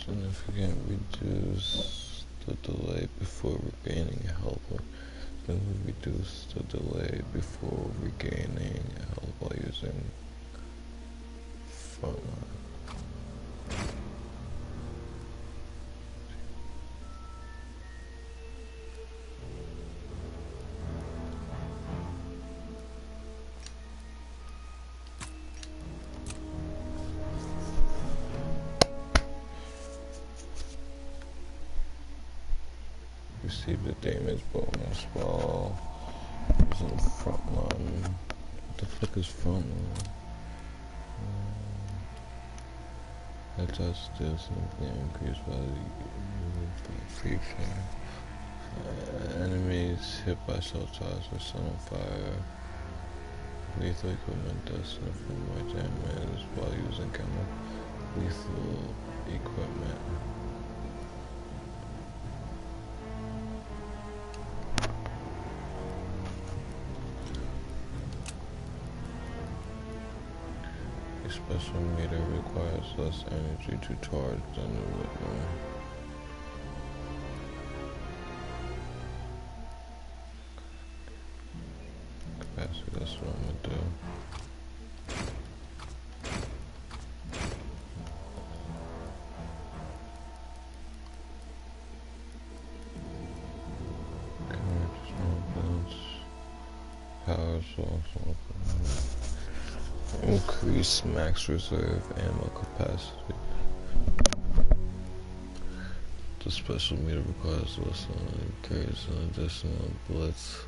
Significant reduce the delay before regaining health. Reduce the delay before regaining health while using frontline. Receive the damage bonus while using frontline. What the fuck is frontline? That does still significantly increase value free fire. Enemies hit by cell towers or set on fire. Lethal equipment does significantly more damage while using lethal equipment. Special meter requires less energy to charge than the regular. Capacity, that's what I'm gonna do. Power source. Increase max reserve ammo capacity. The special meter requires less carries an additional blitz.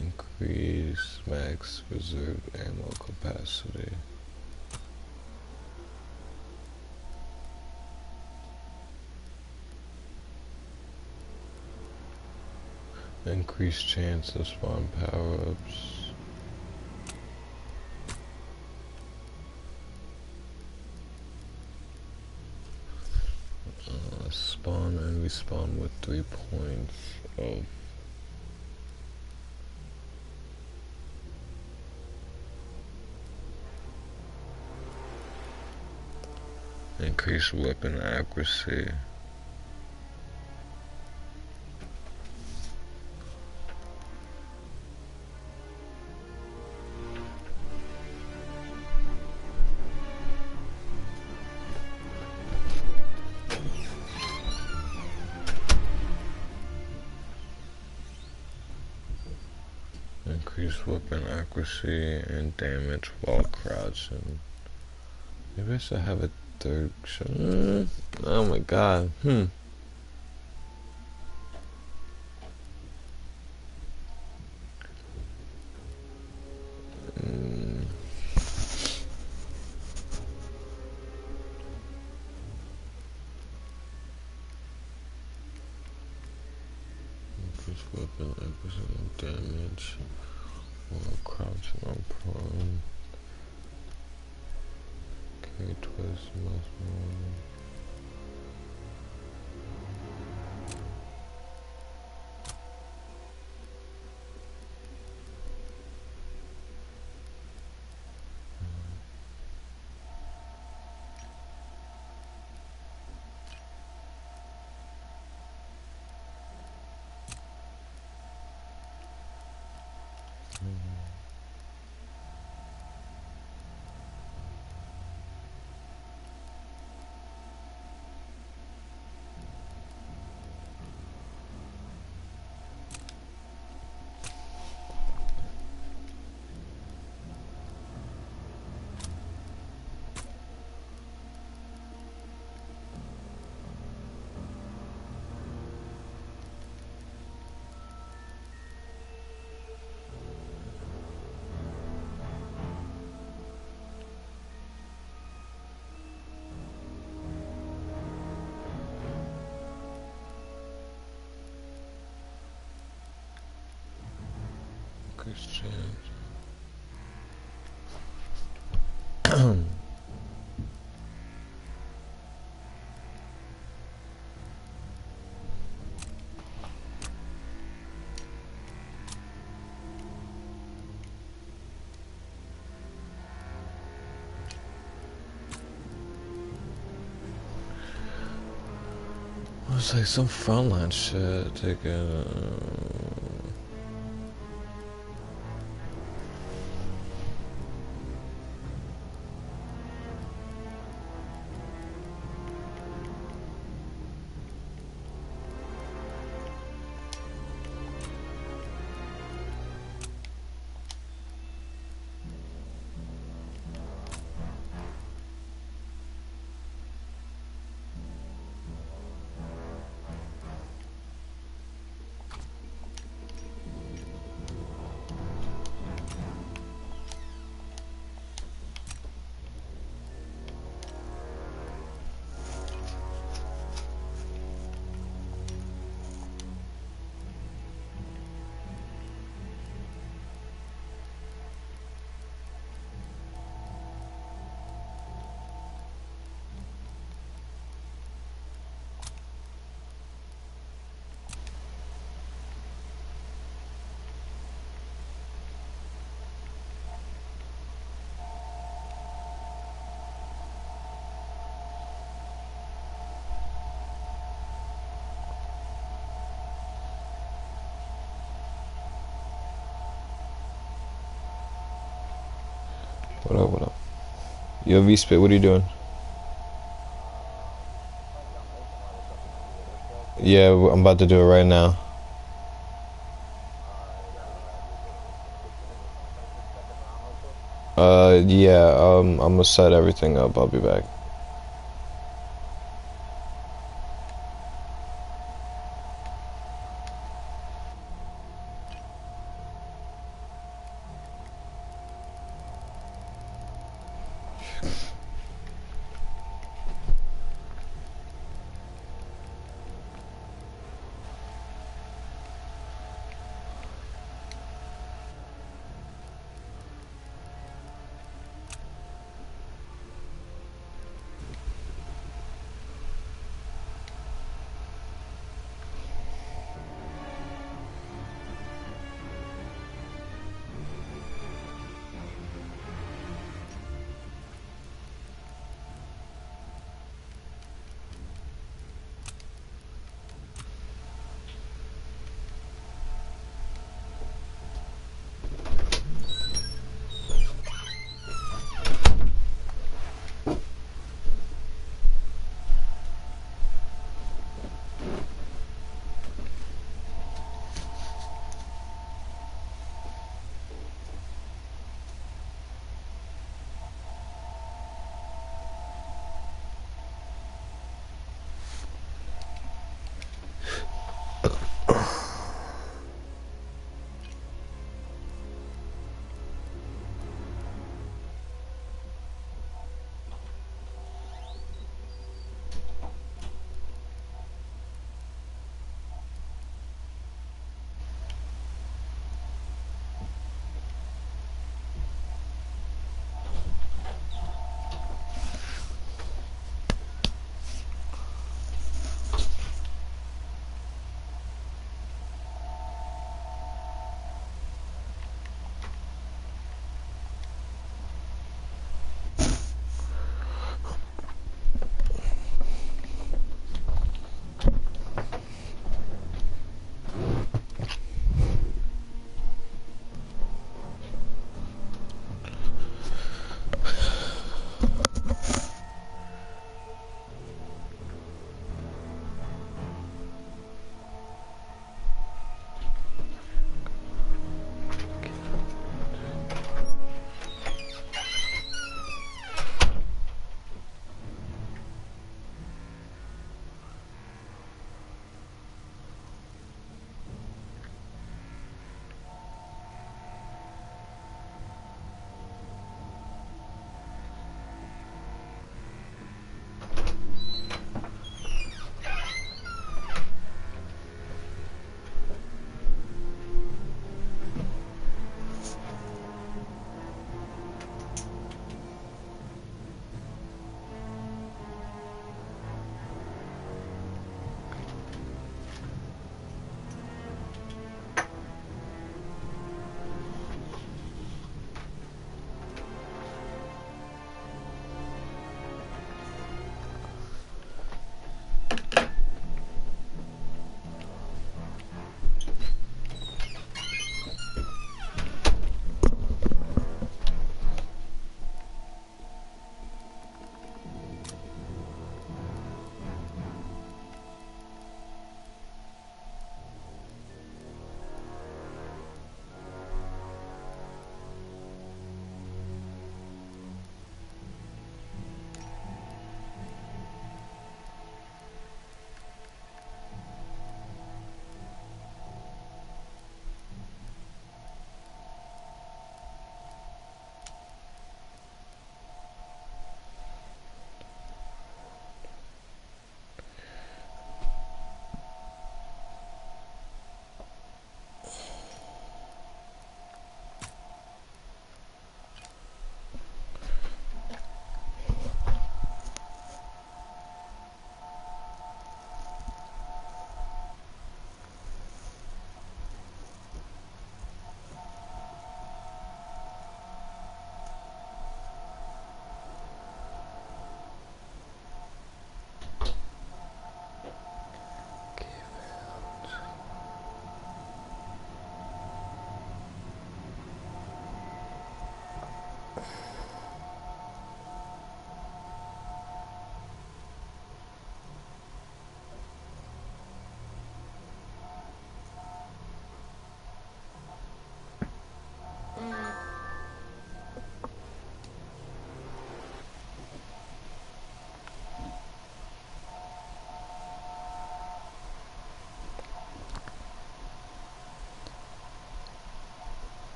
Increase max reserve ammo capacity. Increase chance of spawn power-ups. Spawn and respawn with 3 points of increase weapon accuracy. Increase weapon accuracy and damage while crouching. Maybe I should have a third shot. Oh my god. Increase weapon accuracy and damage while crouching on prone. Carry twice as much more. exchange. It's like some frontline shit taking. What up, what up? Yo, V-Spit, what are you doing? Yeah, I'm about to do it right now. Yeah, I'm gonna set everything up. I'll be back.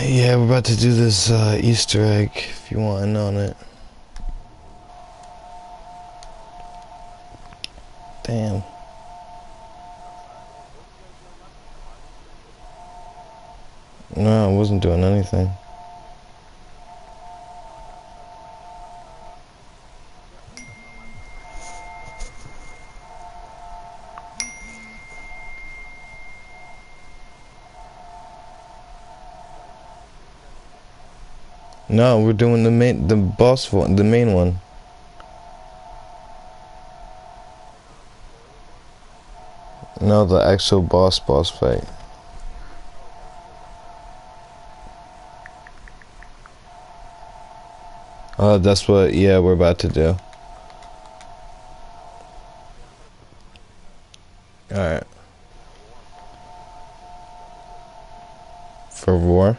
Yeah, we're about to do this Easter egg, if you want in on it. Damn. No, I wasn't doing anything. No, we're doing the boss one, the main one. No, the actual boss fight. That's what, yeah, we're about to do. Alright. For war?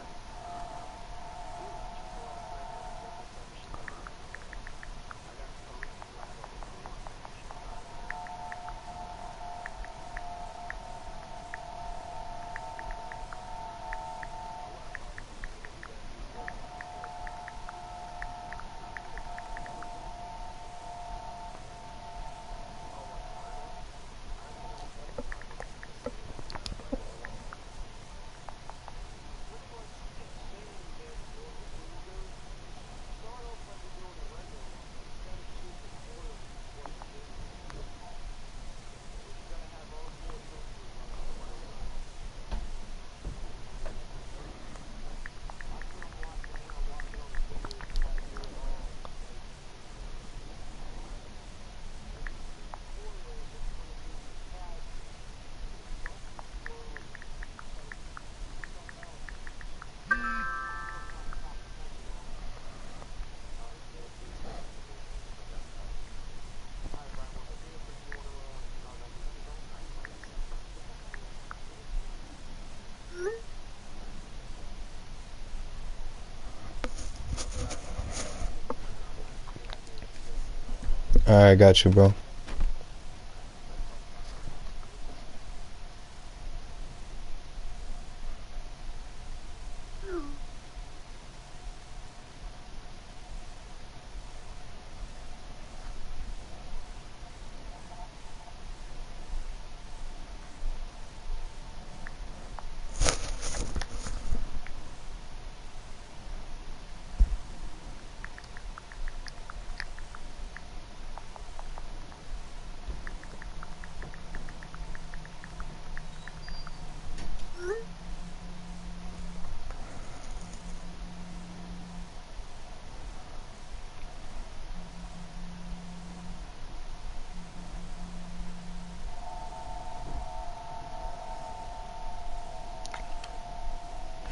Alright, got you, bro.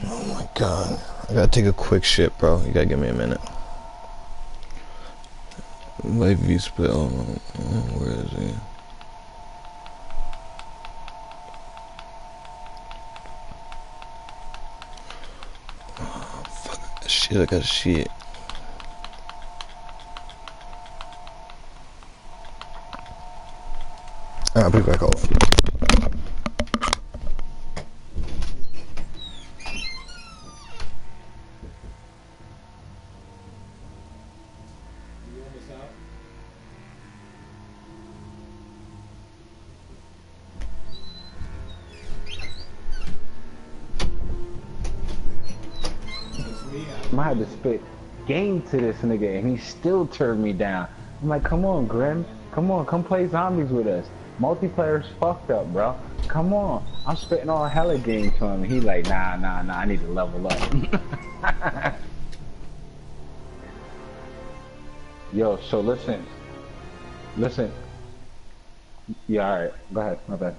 Oh my god. I gotta take a quick shit, bro. You gotta give me a minute. Live V split. Oh, where is he? Oh, fuck. Shit, I got shit. I'll be back off. I had to spit game to this nigga and he still turned me down. I'm like, come on, Grim. Come on, come play zombies with us. Multiplayer's fucked up, bro. Come on. I'm spitting all hella game to him. And he like, nah, I need to level up. Yo, so listen. Listen. Yeah, alright. Go ahead. My bad.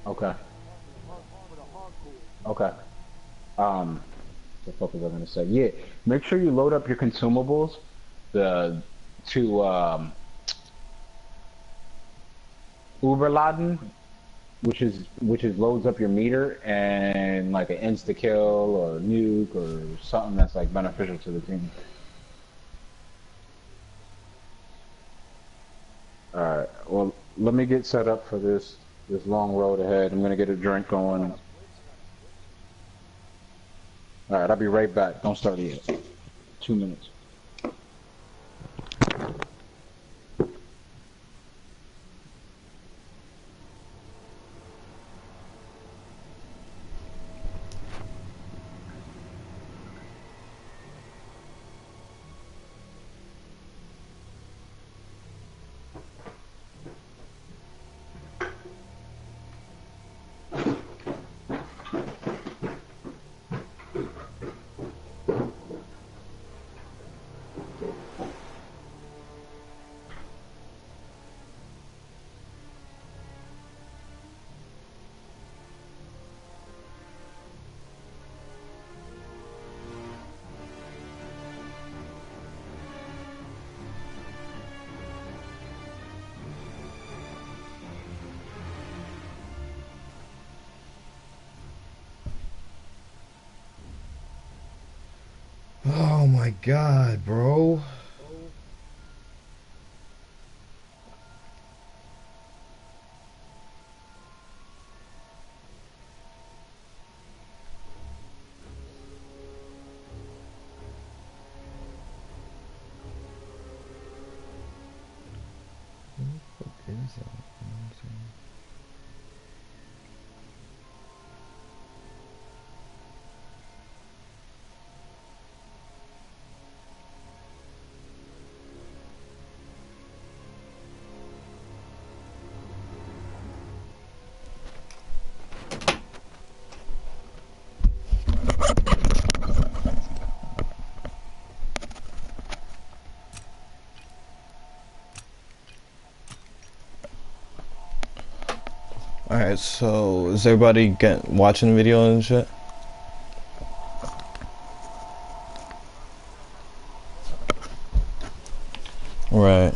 Okay. Okay. The fuck was I gonna say? Yeah, make sure you load up your consumables. The to Uberladen, which is loads up your meter and like an insta kill or nuke or something that's like beneficial to the team. All right. Well, let me get set up for this long road ahead. I'm gonna get a drink going. All right. I'll be right back. Don't start it yet. 2 minutes. Oh my god, bro. What the fuck is that? Alright, so is everybody watching the video and shit? Right.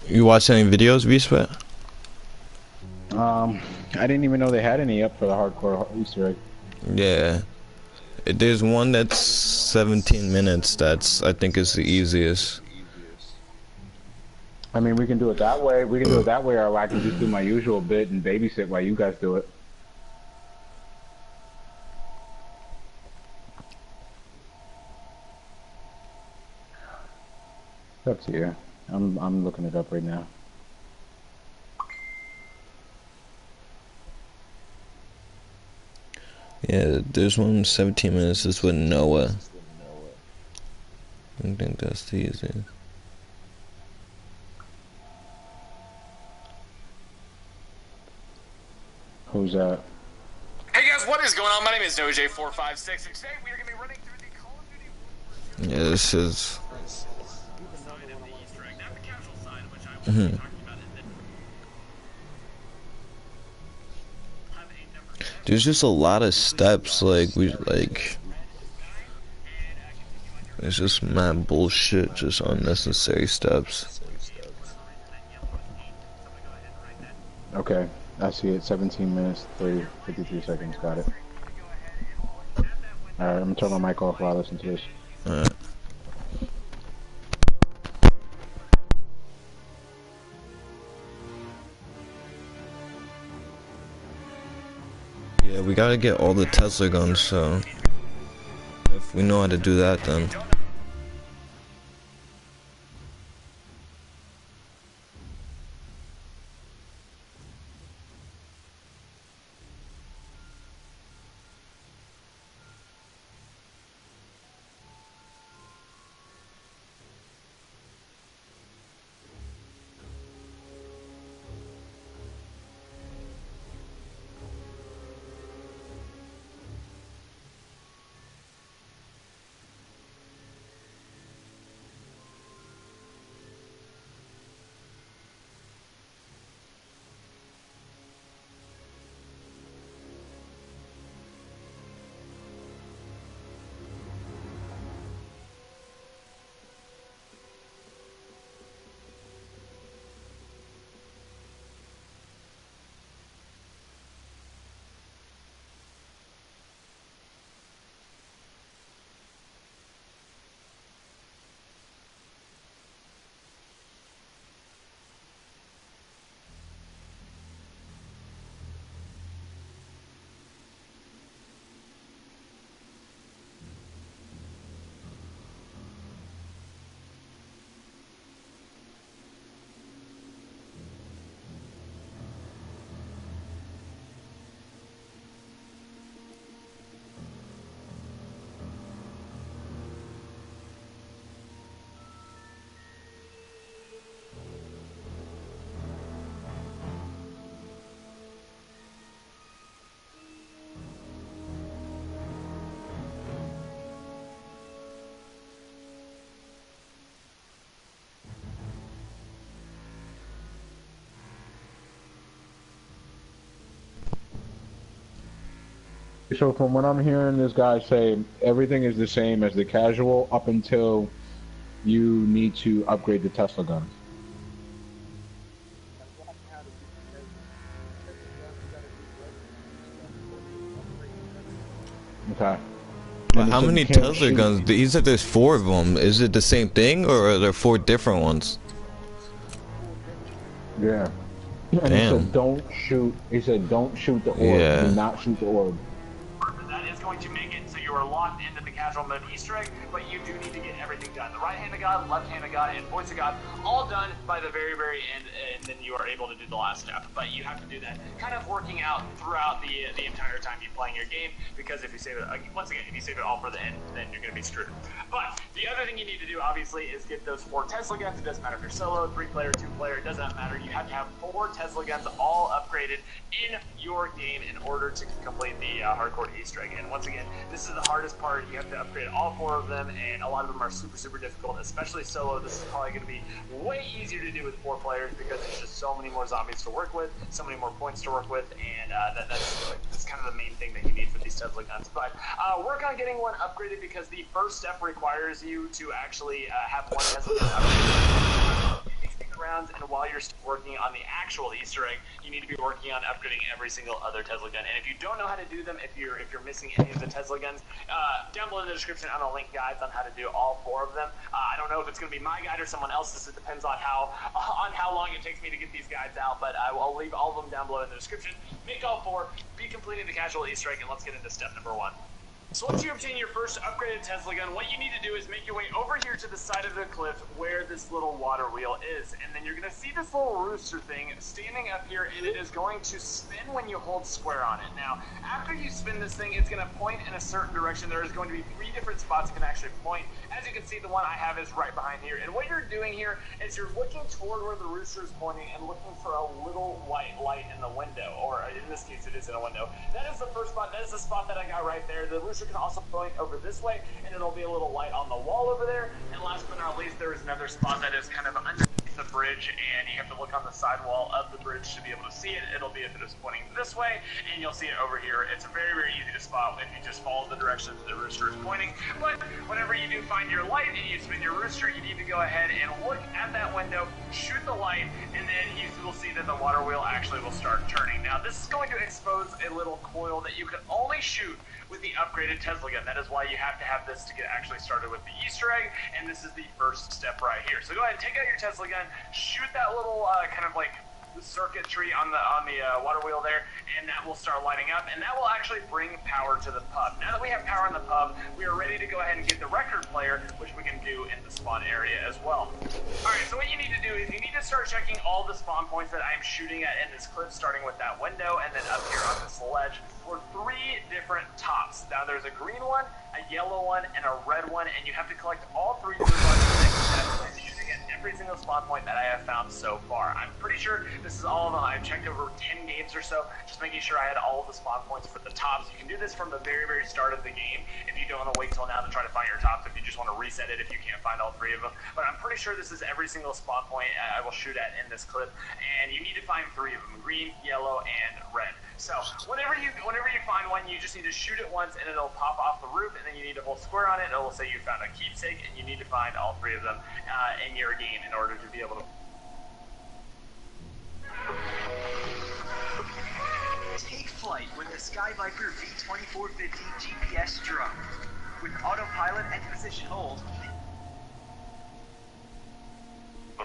You watch any videos, Beast? I didn't even know they had any up for the hardcore Easter egg. Yeah. There's one that's 17 minutes that's, I think, is the easiest. I mean, we can do it that way. We can do it that way, or I can just do my usual bit and babysit while you guys do it. It's up to you. I'm looking it up right now. Yeah, there's one 17 minutes. This with Noah. I think that's the easiest. Who's that? Hey guys, what is going on? My name is NoJ456, and today we are going to be running through the Call of Duty Yeah, this is. side of the Easter egg, not the casual side, which I will be talking about in this. Have a number There's just a lot of steps. It's just mad bullshit. Just unnecessary steps. Okay, I see it. 17 minutes, 53 seconds. Got it. Alright, I'm gonna turn my mic off while I listen to this. Alright. Yeah, we gotta get all the Tesla guns, so if we know how to do that, then. So from what I'm hearing this guy say, everything is the same as the casual up until you need to upgrade the Tesla guns. Okay. But how many Tesla guns? He said there's 4 of them. Is it the same thing, or are there 4 different ones? Yeah. And Damn. he said don't shoot. He said don't shoot the orb. Yeah. Do not shoot the orb. That is going to make it so you are locked into the casual mode Easter egg, but you do need to get everything done. The right hand of God, left hand of God, and voice of God, all done by the very, very end, and then you are able to do the last step. But you have to do that kind of working out throughout the entire time you're playing your game, because if you save it, once again, if you save it all for the end, then you're going to be screwed. But the other thing you need to do, obviously, is get those 4 Tesla guns. It doesn't matter if you're solo, 3-player, 2-player, it doesn't matter. You have to have 4 Tesla guns all upgraded in your game in order to complete the hardcore Easter egg. And once again, this is the hardest part. You have to upgrade all 4 of them, and a lot of them are super, super difficult, especially solo. This is probably going to be way easier to do with 4 players because there's just so many more zombies to work with, so many more points to work with, and that's kind of the main thing that you need for these Tesla guns. But work on getting one upgraded, because the first step requires you to actually have one Tesla gun upgraded. Rounds, and while you're still working on the actual Easter egg, you need to be working on upgrading every single other Tesla gun. And if you don't know how to do them, if you're missing any of the Tesla guns, down below in the description I'm gonna link guides on how to do all 4 of them. I don't know if it's gonna be my guide or someone else's. It depends on how long it takes me to get these guides out, but I'll leave all of them down below in the description. Make all 4, be completing the casual Easter egg, and let's get into step number 1. So once you obtain your first upgraded Tesla gun, what you need to do is make your way over here to the side of the cliff where this little water wheel is. And then you're going to see this little rooster thing standing up here, and it is going to spin when you hold square on it. Now, after you spin this thing, it's going to point in a certain direction. There is going to be 3 different spots it can actually point. As you can see, the one I have is right behind here. And what you're doing here is you're looking toward where the rooster is pointing and looking for a little white light in the window, or in this case, it is in a window. That is the first spot. That is the spot that I got right there. The rooster can also point over this way, and it'll be a little light on the wall over there. And last but not least, there is another spot that is kind of underneath the bridge, and you have to look on the sidewall of the bridge to be able to see it. It'll be if it is pointing this way, and you'll see it over here. It's very, very easy to spot if you just follow the direction that the rooster is pointing. But whenever you do find your light and you spin your rooster, you need to go ahead and look at that window, shoot the light, and then you will see that the water wheel actually will start turning. Now, this is going to expose a little coil that you can only shoot with the upgraded Tesla gun. That is why you have to have this to get actually started with the Easter egg, and this is the first step right here. So go ahead and take out your Tesla gun, shoot that little kind of like circuitry on the water wheel there, and that will start lighting up, and that will actually bring power to the pub. Now that we have power in the pub, we are ready to go ahead and get the record player, which we can do in the spawn area as well. Alright, so what you need to do is you need to start checking all the spawn points that I'm shooting at in this clip, starting with that window, and then up here on this ledge for 3 different tops. Now there's a green one, a yellow one, and a red one, and you have to collect all 3 of those using at every single spawn point that I have found so far. I'm pretty sure this is all of them. I've checked over 10 games or so, just making sure I had all of the spawn points for the tops. You can do this from the very, very start of the game if you don't want to wait till now to try to find your tops, if you just want to reset it if you can't find all 3 of them. But I'm pretty sure this is every single spawn point I will shoot at in this clip, and you need to find 3 of them, green, yellow, and red. So whenever you find one, you just need to shoot it once, and it'll pop off the roof, and then you need to hold square on it, and it will say you found a keepsake, and you need to find all 3 of them in your game in order to be able to. Take flight with the Sky Viper V2450 GPS drone. With autopilot and position hold,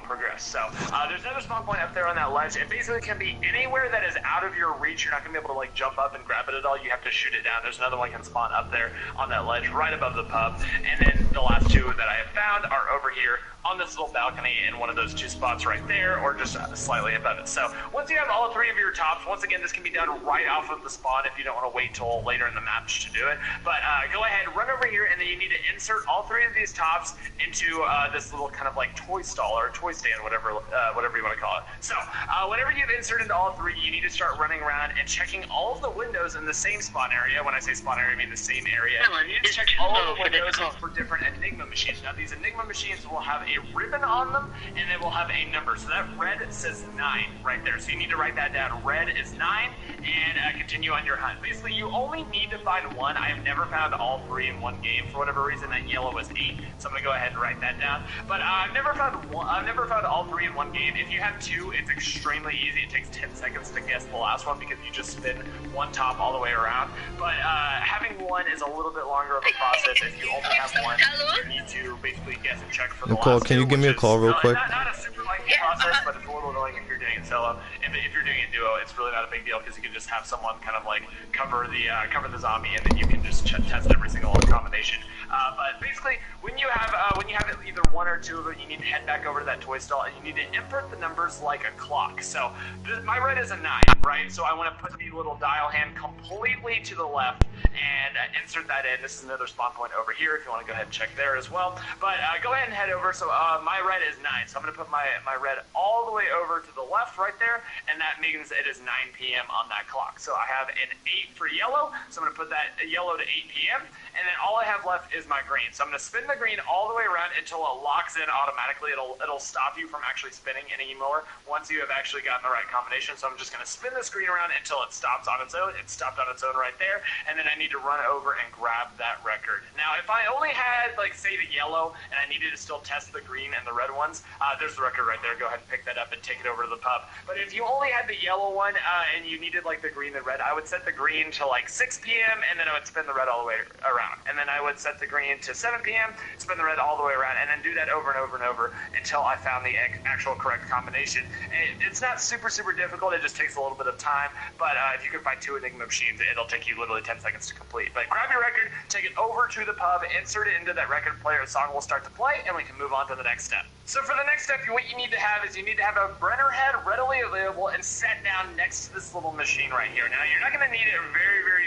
progress. So there's another spawn point up there on that ledge. It basically can be anywhere that is out of your reach. You're not going to be able to like jump up and grab it at all. You have to shoot it down. There's another one can spawn up there on that ledge right above the pub. And then the last 2 that I have found are over here on this little balcony in one of those 2 spots right there, or just slightly above it. So once you have all 3 of your tops, once again, this can be done right off of the spawn if you don't want to wait till later in the match to do it. But go ahead, run over here, and then you need to insert all 3 of these tops into this little kind of like toy stall or toy stand, whatever you want to call it. So whenever you've inserted all 3, you need to start running around and checking all of the windows in the same spawn area. When I say spawn area, I mean the same area. You need to check all of the windows for different Enigma machines. Now these Enigma machines will have a ribbon on them, and they will have a number. So that red says 9 right there. So you need to write that down. Red is 9, and continue on your hunt. Basically, you only need to find 1. I have never found all 3 in one game. For whatever reason, that yellow was 8. So I'm gonna go ahead and write that down. But I've never found all 3 in one game. If you have 2, it's extremely easy. It takes 10 seconds to guess the last one because you just spin one top all the way around. But having 1 is a little bit longer of a process. If you only have 1, you need to basically guess and check for the Nicole, last 2. can you give me a call real quick? Not a super lengthy process, but it's a little annoying if you're doing it solo. If you're doing it duo, it's really not a big deal because you can just have someone kind of like cover the zombie, and then you can just test every single combination. But basically, when you have either 1 or 2 of them, you need to head back over to that toy stall, and you need to input the numbers like a clock. So my red is a 9, right? So I want to put the little dial hand completely to the left and insert that in. This is another spawn point over here if you want to go ahead and check there as well. But go ahead and head over. So my red is 9, so I'm going to put my red all the way over to the left right there, and that means it is 9 p.m. on that clock. So I have an 8 for yellow, so I'm going to put that yellow to 8 p.m., and then all I have left is my green. So I'm going to spin the green all the way around until it locks in automatically. It'll stop you from actually spinning anymore once you have actually gotten the right combination. So I'm just going to spin the screen around until it stops on its own. It stopped on its own right there, and then I need to run over and grab that record. record. Now, if I only had, like, say, the yellow, and I needed to still test the green and the red ones, there's the record right there. Go ahead and pick that up and take it over to the pub. But if you only had the yellow one and you needed, like, the green and red, I would set the green to, like, 6 p.m., and then I would spin the red all the way around. And then I would set the green to 7 p.m., spin the red all the way around, and then do that over and over and over until I found the actual correct combination. And it's not super, super difficult. It just takes a little bit of time. But if you can find 2 Enigma machines, it'll take you literally 10 seconds to complete. But grab your record, take it over to the pub, insert it into that record player, the song will start to play, and we can move on to the next step. So for the next step, what you need to have is you need to have a Brenner head readily available and set down next to this little machine right here. Now, you're not going to need it very, very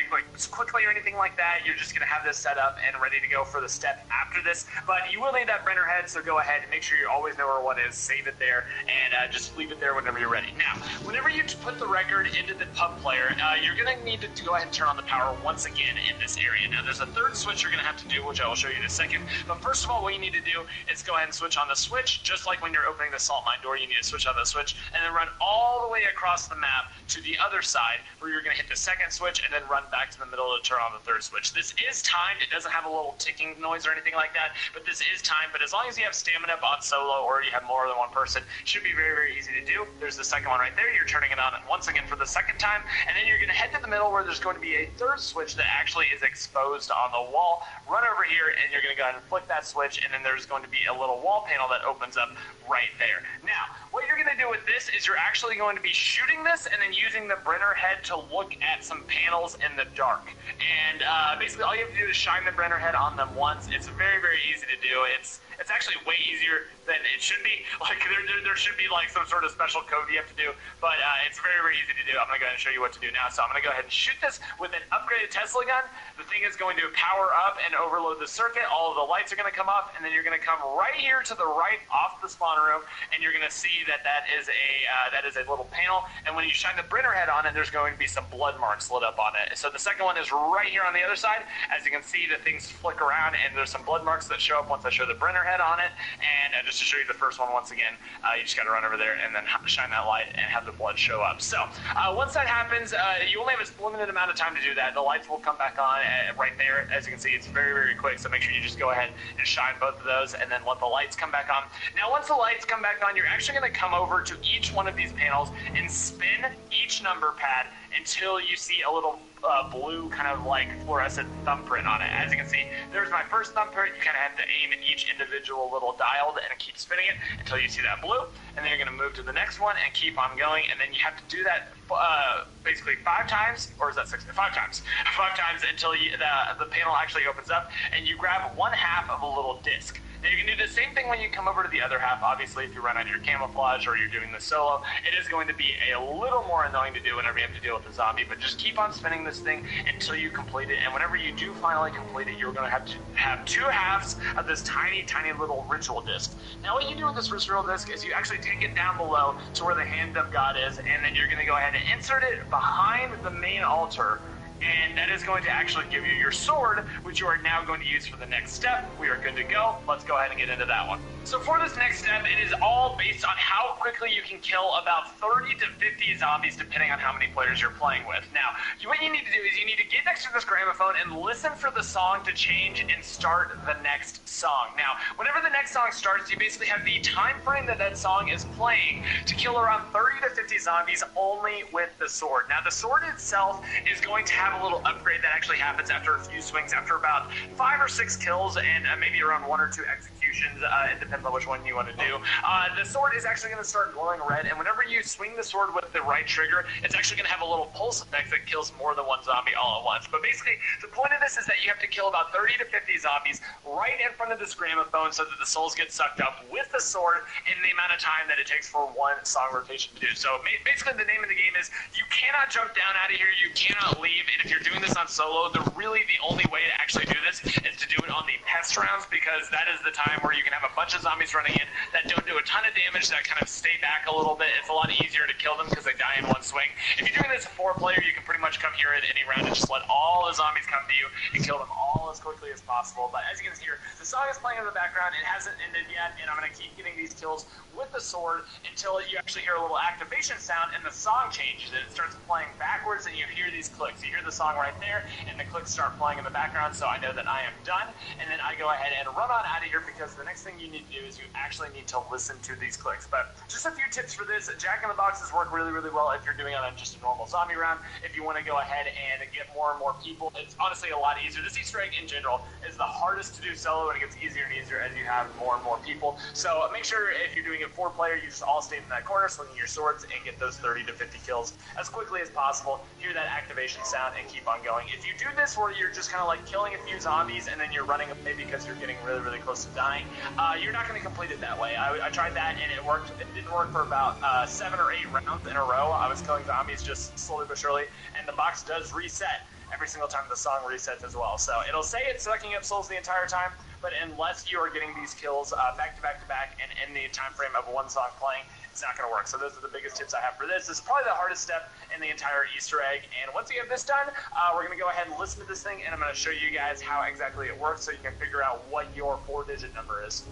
quickly or anything like that. You're just going to have this set up and ready to go for the step after this. But you will need that Brenner head, so go ahead and make sure you always know where one is, save it there, and just leave it there whenever you're ready. Now, whenever you put the record into the pub player, you're going to need to go ahead and turn on the power once again in this area. Now, there's a third switch you're going to have to do, which I will show you in a second. But first of all, what you need to do is go ahead and switch on the switch, just like when you're opening the salt mine door, you need to switch on the switch, and then run all the way across the map to the other side, where you're going to hit the second switch, and then run back to the middle to turn on the third switch. This is timed. It doesn't have a little ticking noise or anything like that, but this is timed. But as long as you have stamina on solo, or you have more than one person, it should be very, very easy to do. There's the second one right there. You're turning it on once again for the second time, and then you're going to head to the middle where there's going to be a third switch that actually is exposed on the wall. Run over here, and you're going to go ahead and flick that switch, and then there's going to be a little wall panel that opens up right there. Now, what you're going to do with this is you're actually going to be shooting this and then using the Brenner head to look at some panels in the dark. And basically all you have to do is shine the Brenner head on them once. It's very, very easy to do. It's actually way easier than it should be. Like there should be like some sort of special code you have to do, but it's very, very easy to do. I'm going to go ahead and show you what to do now. So I'm going to go ahead and shoot this with an upgraded Tesla gun. The thing is going to power up and overload the circuit. All of the lights are going to come off, and then you're going to come right here to the right off the spawn room, and you're going to see that that is a little panel. And when you shine the Brenner head on it, there's going to be some blood marks lit up on it. So the second one is right here on the other side. As you can see, the things flick around, and there's some blood marks that show up once I show the Brenner head on it. And just to show you the first one once again, you just got to run over there and then shine that light and have the blood show up. So once that happens, you only have a limited amount of time to do that. The lights will come back on right there. As you can see, it's very, very quick. So make sure you just go ahead and shine both of those and then let the lights come back on. Now, once the lights come back on, you're actually going to come over to each one of these panels and spin each number pad until you see a little blue kind of like fluorescent thumbprint on it. As you can see, there's my first thumbprint. You kind of have to aim at each individual little dial and keep spinning it until you see that blue, and then you're going to move to the next one and keep on going, and then you have to do that basically 5 times, or is that 6? 5 times. 5 times until the panel actually opens up, and you grab 1/2 of a little disc. Now, you can do the same thing when you come over to the other half. Obviously, if you run out of your camouflage or you're doing the solo, it is going to be a little more annoying to do whenever you have to deal with the zombie, but just keep on spinning this thing until you complete it, and whenever you do finally complete it, you're going to have 2 halves of this tiny, tiny little ritual disc. Now, what you do with this ritual disc is you actually take it down below to where the hand of God is, and then you're going to go ahead and insert it behind the main altar, and that is going to actually give you your sword, which you are now going to use for the next step. We are good to go. Let's go ahead and get into that one. So for this next step, it is all based on how quickly you can kill about 30 to 50 zombies, depending on how many players you're playing with. Now, what you need to do is you need to get next to this gramophone and listen for the song to change and start the next song. Now, whenever the next song starts, you basically have the time frame that that song is playing to kill around 30 to 50 zombies only with the sword. Now, the sword itself is going to have a little upgrade that actually happens after a few swings, after about 5 or 6 kills, and maybe around 1 or 2 executions. It depends on which one you want to do. The sword is actually going to start glowing red, and whenever you swing the sword with the right trigger, it's actually going to have a little pulse effect that kills more than 1 zombie all at once. But basically, the point of this is that you have to kill about 30 to 50 zombies right in front of this gramophone so that the souls get sucked up with the sword in the amount of time that it takes for 1 song rotation to do. So basically, the name of the game is you cannot jump down out of here, you cannot leave, and if you're doing this on solo, the only way to actually do this is to do it on the pest rounds, because that is the time where you can have a bunch of zombies running in that don't do a ton of damage, that kind of stay back a little bit. It's a lot easier to kill them because they die in 1 swing. If you're doing this 4-player, you can pretty much come here at any round and just let all the zombies come to you and kill them all as quickly as possible. But as you can hear, the song is playing in the background. It hasn't ended yet, and I'm going to keep getting these kills with the sword until you actually hear a little activation sound and the song changes. And it starts playing backwards, and you hear these clicks. You hear the song right there, and the clicks start playing in the background, so I know that I am done. And then I go ahead and run on out of here, because the next thing you need to do is you actually need to listen to these clicks. But just a few tips for this. Jack-in-the-boxes work really, really well if you're doing it on just a normal zombie round. If you want to go ahead and get more and more people, it's honestly a lot easier. This Easter egg in general is the hardest to do solo, and it gets easier and easier as you have more and more people. So make sure if you're doing it 4-player, you just all stay in that corner, swinging your swords, and get those 30 to 50 kills as quickly as possible. Hear that activation sound and keep on going. If you do this where you're just kind of like killing a few zombies and then you're running away because you're getting really, really close to dying, you're not going to complete it that way. I tried that and it worked. It didn't work for about 7 or 8 rounds in a row. I was killing zombies just slowly but surely, and the box does reset every single time the song resets as well. So it'll say it's sucking up souls the entire time, but unless you are getting these kills back to back to back and in the time frame of one song playing, it's not going to work. So those are the biggest tips I have for this. This is probably the hardest step in the entire Easter egg. And once you have this done, we're going to go ahead and listen to this thing, and I'm going to show you guys how exactly it works so you can figure out what your 4-digit number is.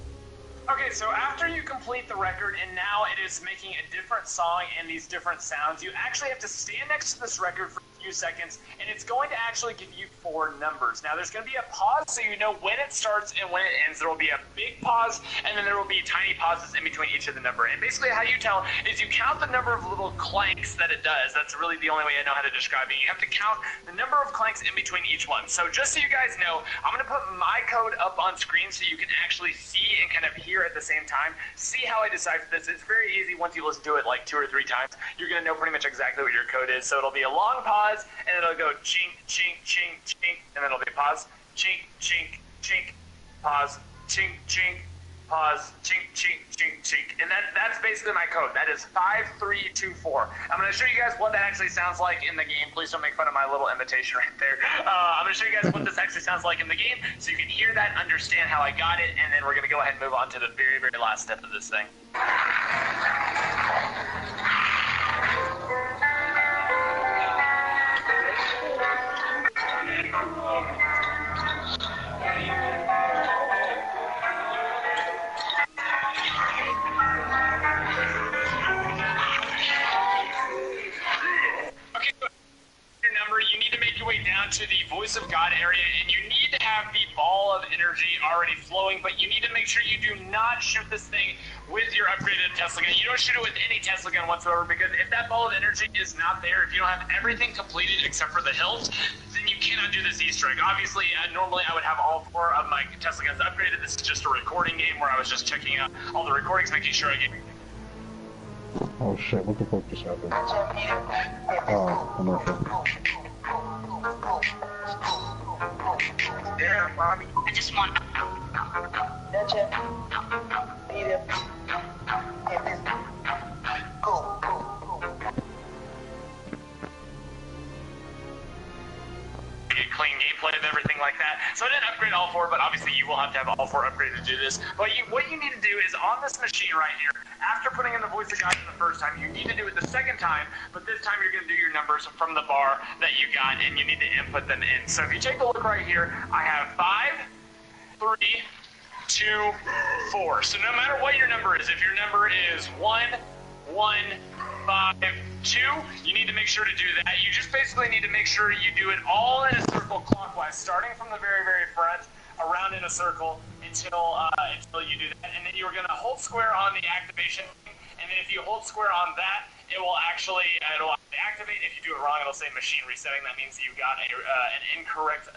Okay, so after you complete the record, and now it is making a different song and these different sounds, you actually have to stand next to this record for a few seconds, and it's going to actually give you 4 numbers. Now, there's going to be a pause so you know when it starts and when it ends. There will be a big pause, and then there will be tiny pauses in between each of the number. And basically how you tell is you count the number of little clanks that it does. That's really the only way I know how to describe it. You have to count the number of clanks in between each one. So just so you guys know, I'm going to put my code up on screen so you can actually see and kind of hear at the same time. See how I decipher this. It's very easy once you listen to it like 2 or 3 times. You're going to know pretty much exactly what your code is. So it'll be a long pause, and it'll go chink, chink, chink, chink, and then it'll be pause, chink, chink, chink, pause, chink, chink, pause, chink, chink, chink, chink. And that's basically my code. That is 5324. I'm going to show you guys what that actually sounds like in the game. Please don't make fun of my little imitation right there. I'm going to show you guys what this actually sounds like in the game so you can hear that, understand how I got it, and then we're going to go ahead and move on to the very, very last step of this thing. To the Voice of God area, and you need to have the ball of energy already flowing, but you need to make sure you do not shoot this thing with your upgraded Tesla gun. You don't shoot it with any Tesla gun whatsoever, because if that ball of energy is not there, if you don't have everything completed except for the hills, then you cannot do this Easter egg. Obviously, normally I would have all 4 of my Tesla guns upgraded. This is just a recording game where I was just checking out all the recordings, making sure I get... Oh shit, what the fuck just happened? Oh, I'm not sure. Yeah, mommy. I just want. Clean gameplay of everything like that. So I didn't upgrade all 4, but obviously you will have to have all 4 upgraded to do this. But what you need to do is on this machine right here, after putting in the Voice of God the first time, you need to do it the second time, but this time you're going to do your numbers from the bar that you got, and you need to input them in. So if you take a look right here, I have 5, 3, 2, 4. So no matter what your number is, if your number is 1, 1, 5, 2, you need to make sure to do that. You just basically need to make sure you do it all in a circle clockwise, starting from the very, very front, around in a circle until you do that. And then you're going to hold square on the activation, and then if you hold square on that, it will actually activate. If you do it wrong, it'll say machine resetting. That means you got an incorrect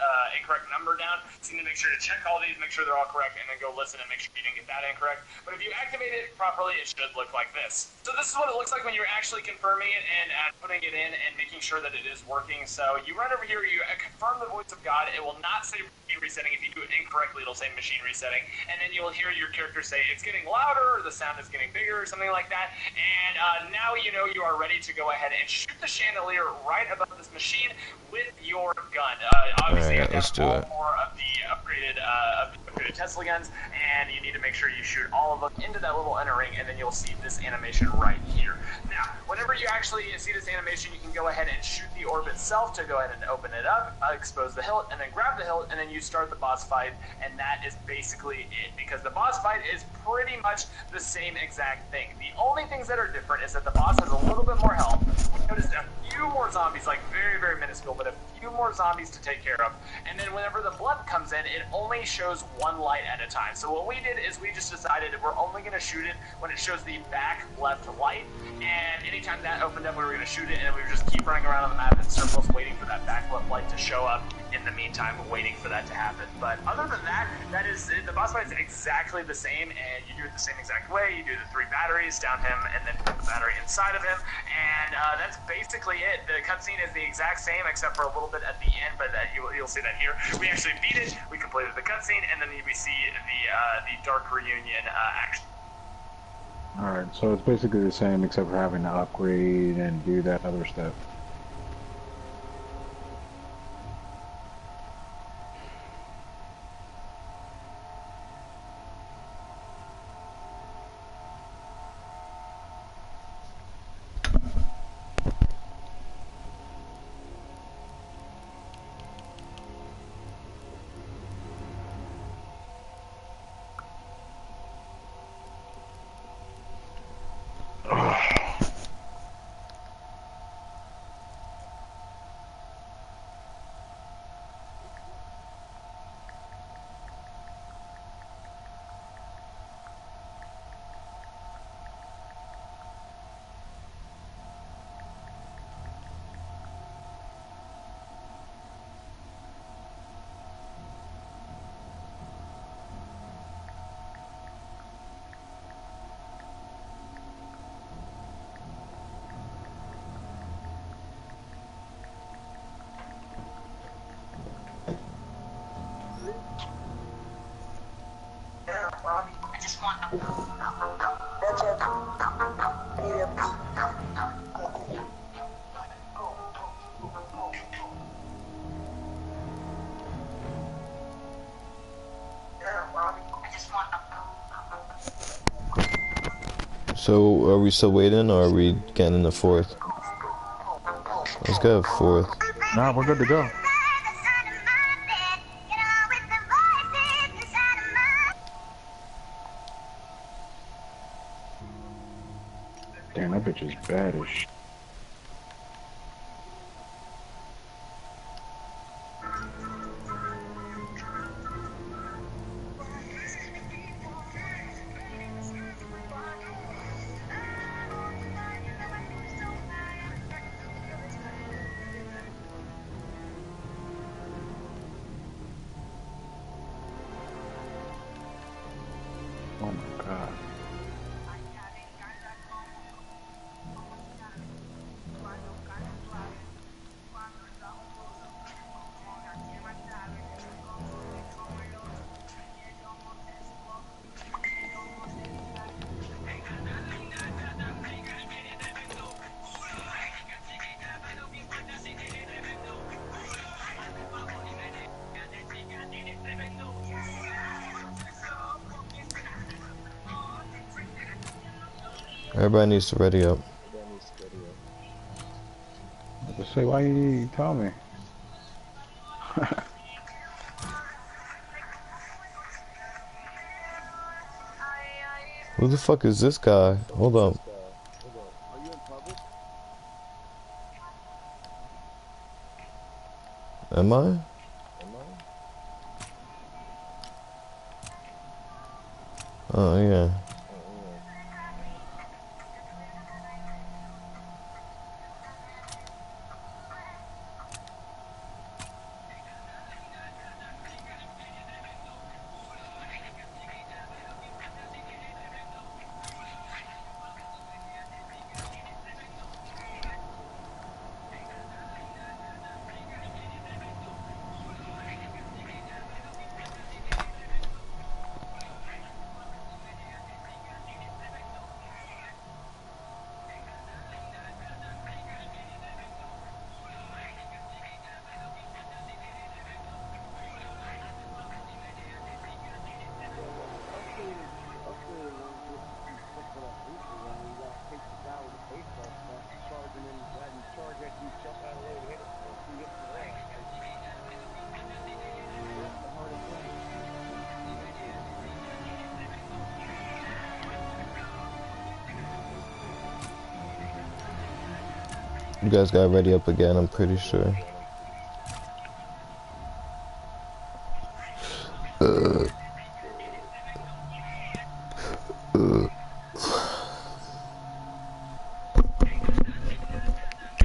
number down. So you need to make sure to check all these, make sure they're all correct, and then go listen and make sure you didn't get that incorrect. But if you activate it properly, it should look like this. So this is what it looks like when you're actually confirming it and putting it in and making sure that it is working. So you run over here, you confirm the Voice of God. It will not say machine resetting. If you do it incorrectly, it'll say machine resetting. And then you'll hear your character say it's getting louder, or the sound is getting bigger, or something like that. And now you know you are ready to go ahead and shoot the chandelier right above this machine with your gun. Obviously, you have to have all 4 of the upgraded Tesla guns, and you need to make sure you shoot all of them into that little inner ring, and then you'll see this animation right here. Now, whenever you actually see this animation, you can go ahead and shoot the orb itself to go ahead and open it up, expose the hilt, and then grab the hilt, and then you start the boss fight, and that is basically it, because the boss fight is pretty much the same exact thing. The only things that are different is that the boss has a little bit more health. Notice a few more zombies, like very, very minuscule, but a few more zombies to take care of. And then whenever the blood comes in, it only shows one light at a time. So what we did is we just decided that we're only going to shoot it when it shows the back left light. And anytime that opened up, we were going to shoot it, and we would just keep running around on the map in circles, waiting for that back left light to show up. In the meantime, waiting for that to happen. But other than that, that is the boss fight is exactly the same, and you do it the same exact way. You do the 3 batteries, down him, and then put the battery inside of him, and that's basically it. The cutscene is the exact same, except for a little bit at the end, but you'll see that here. We actually beat it, we completed the cutscene, and then we see the Dark Reunion action. Alright, so it's basically the same except for having to upgrade and do that other stuff. I just want So, are we still waiting, or are we getting the 4th? Let's go 4th. Nah, we're good to go. Damn, that bitch is bad as shit. Oh my god. Everybody needs to ready up. Just say, why you tell me? Who the fuck is this guy? Hold up. Am I? Oh, yeah. You guys got ready up again, I'm pretty sure. You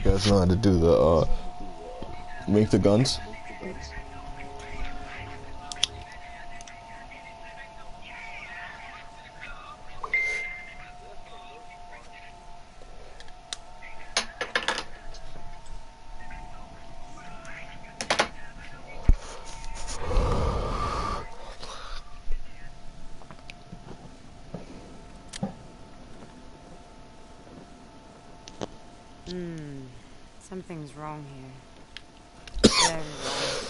guys know how to do the, make the guns? Something's wrong here. Very wrong.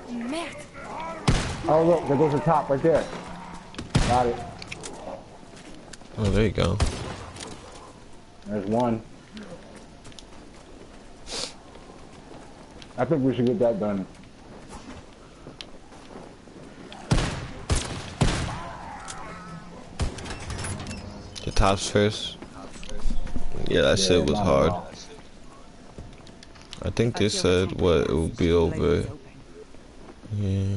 Merde. Oh look, there goes the top right there. Got it. Oh, there you go. There's one. I think we should get that done. The tops first. Yeah, that shit was hard. I think they said what it would be over. Yeah.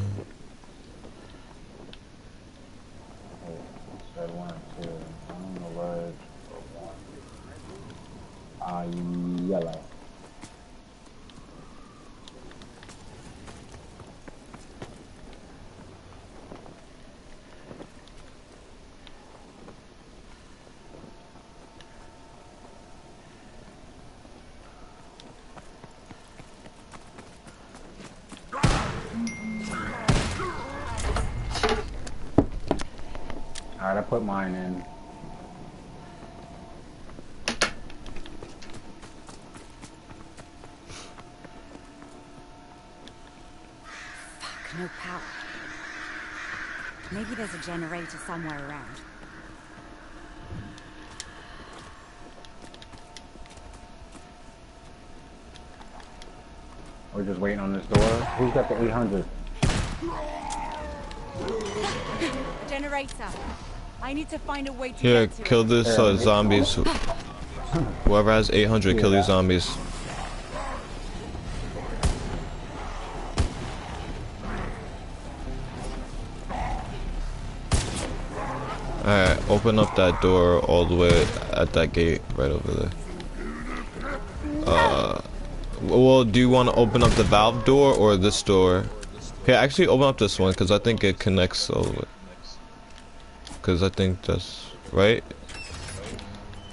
Yellow. Alright, I put mine in. No power. Maybe there's a generator somewhere around. We're just waiting on this door. Who's got the 800? A generator. I need to find a way to Here, get to kill it. this zombies. Whoever has 800, kill these zombies. Alright, open up that door all the way at that gate right over there. Well, do you want to open up the valve door or this door? Here, actually open up this one because I think it connects all the way. Because I think that's right.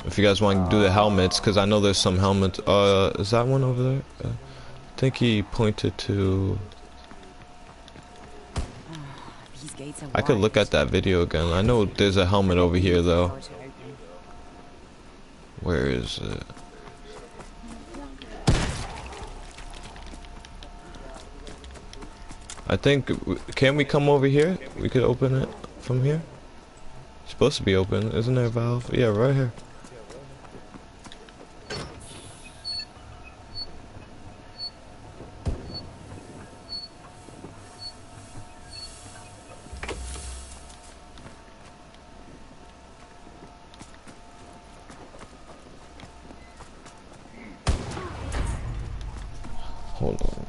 If you guys want to do the helmets, because I know there's some helmets. Is that one over there? I think he pointed to... I could look at that video again. I know there's a helmet over here though. Where is it? I think, can we come over here? We could open it from here? It's supposed to be open, isn't there a valve? Yeah, right here. Hold on.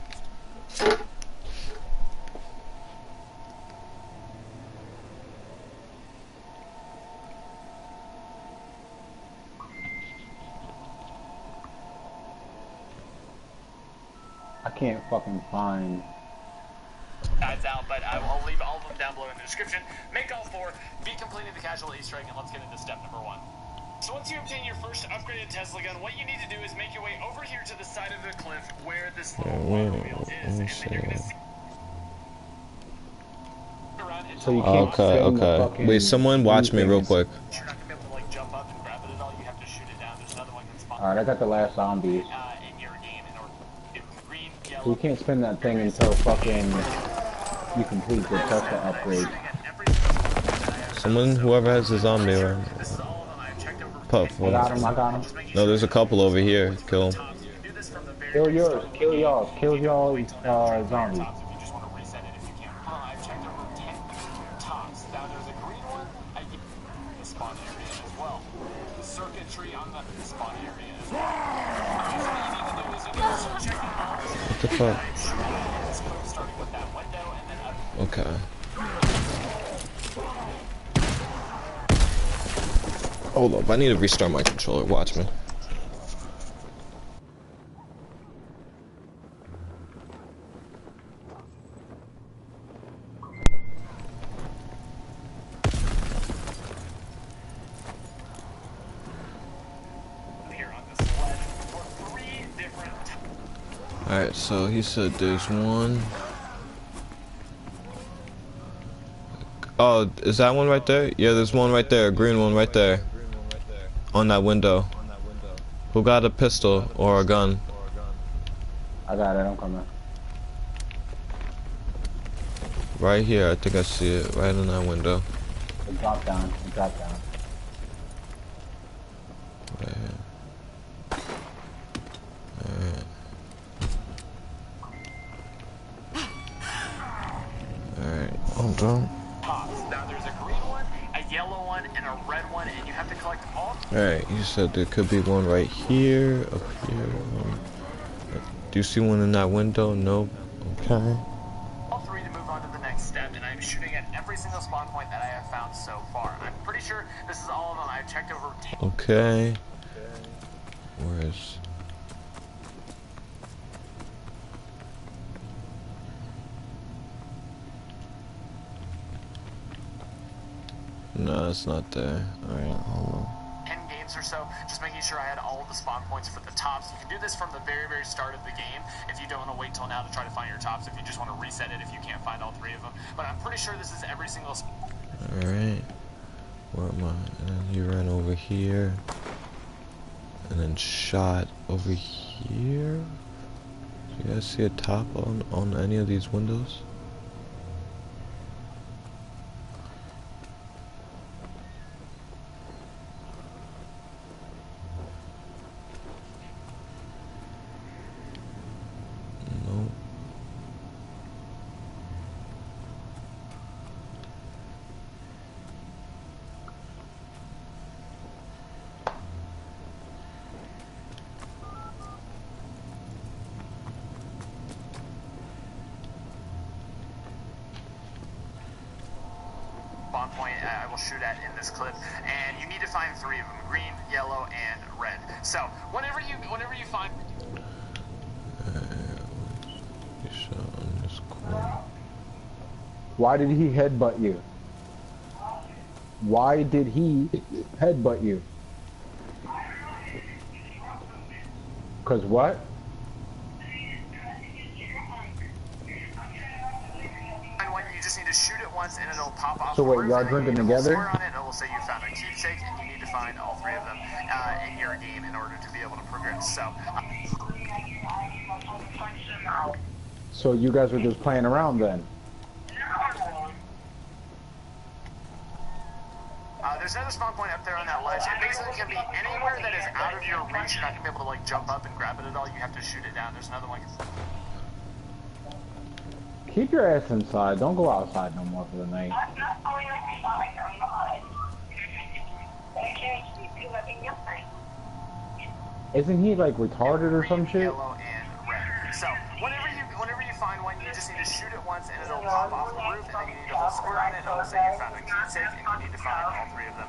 I can't fucking find. Guides out, but I'll leave all of them down below in the description. Make all 4, be completing the casual Easter egg, and let's get into step number 1. So once you obtain your first upgraded Tesla gun, what you need to do is make your way over here to the side of the cliff where this little water wheel is, and then you're gonna see around until So you can't spin the fucking Wait, someone watch me real things. quick. you're not gonna be able to like jump up and grab it at all. You have to shoot it down. There's another one that's spawned Alright, I got the last zombie. in your game in order to get green, yellow. So you can't spin that thing until fucking you complete the Tesla upgrade. Someone, whoever has the zombie around. This is all of them. I've checked over Pop I got him, for I got him. No, there's a couple over here. Kill 'em. Kill yours, kill y'all, zombies. If you just want to reset it if you can. I've checked over 10 tops. Now there's a green one. I get the spawn area as well. The circuitry on the spawn area as well. What the fuck? Starting with that window and then up. Okay. Hold up, I need to restart my controller. Watch me. Alright, so he said there's one. Oh, is that one right there? Yeah, there's one right there, a green one right there. On that window. Who got a pistol or a gun? I got it, I'm coming. Right here, I think I see it, right in that window. It dropped down, it dropped down. Right here. Alright. Alright, hold on. Now there's a green one, a yellow one, and a red one, and you have to collect all. Alright, you said there could be one right here, up here. Do you see one in that window? Nope. Okay. All three to move on to the next step, and I'm shooting at every single spawn point that I have found so far. I'm pretty sure this is all of them. I've checked over 10. Okay. Where's... No, it's not there. Alright, hold on. 10 games or so, just making sure I had all of the spawn points for the tops. You can do this from the very, very start of the game if you don't want to wait till now to try to find your tops, if you just want to reset it if you can't find all three of them. But I'm pretty sure this is every single... Alright. Where am I? And then he ran over here. And then shot over here. Do you guys see a top on any of these windows? Nope. Spawn point I will shoot at in this clip, and you need to find three of them: green, yellow, and red. So whenever you find... He shot on this corner. Why did he headbutt you? Why did he headbutt you? Cause what? And when you just need to shoot it once and it'll pop off. So the wait, roof, y'all and drinking it will together? swear on it, it will say you found a keepsake, and you need to find all three of them in your game in order to be able to progress. So you guys were just playing around then? There's another spawn point up there on that ledge. It basically can be anywhere that is out of your reach. You're not gonna be able to like jump up and grab it at all. You have to shoot it down. There's another one. Keep your ass inside. Don't go outside no more for the night. Isn't he like retarded or some shit? Yellow and red. So whenever you find one, you just need to shoot it once and it'll pop off the roof, and then you need to hold square on it. It'll say you found a keepsake, and you need to find all three of them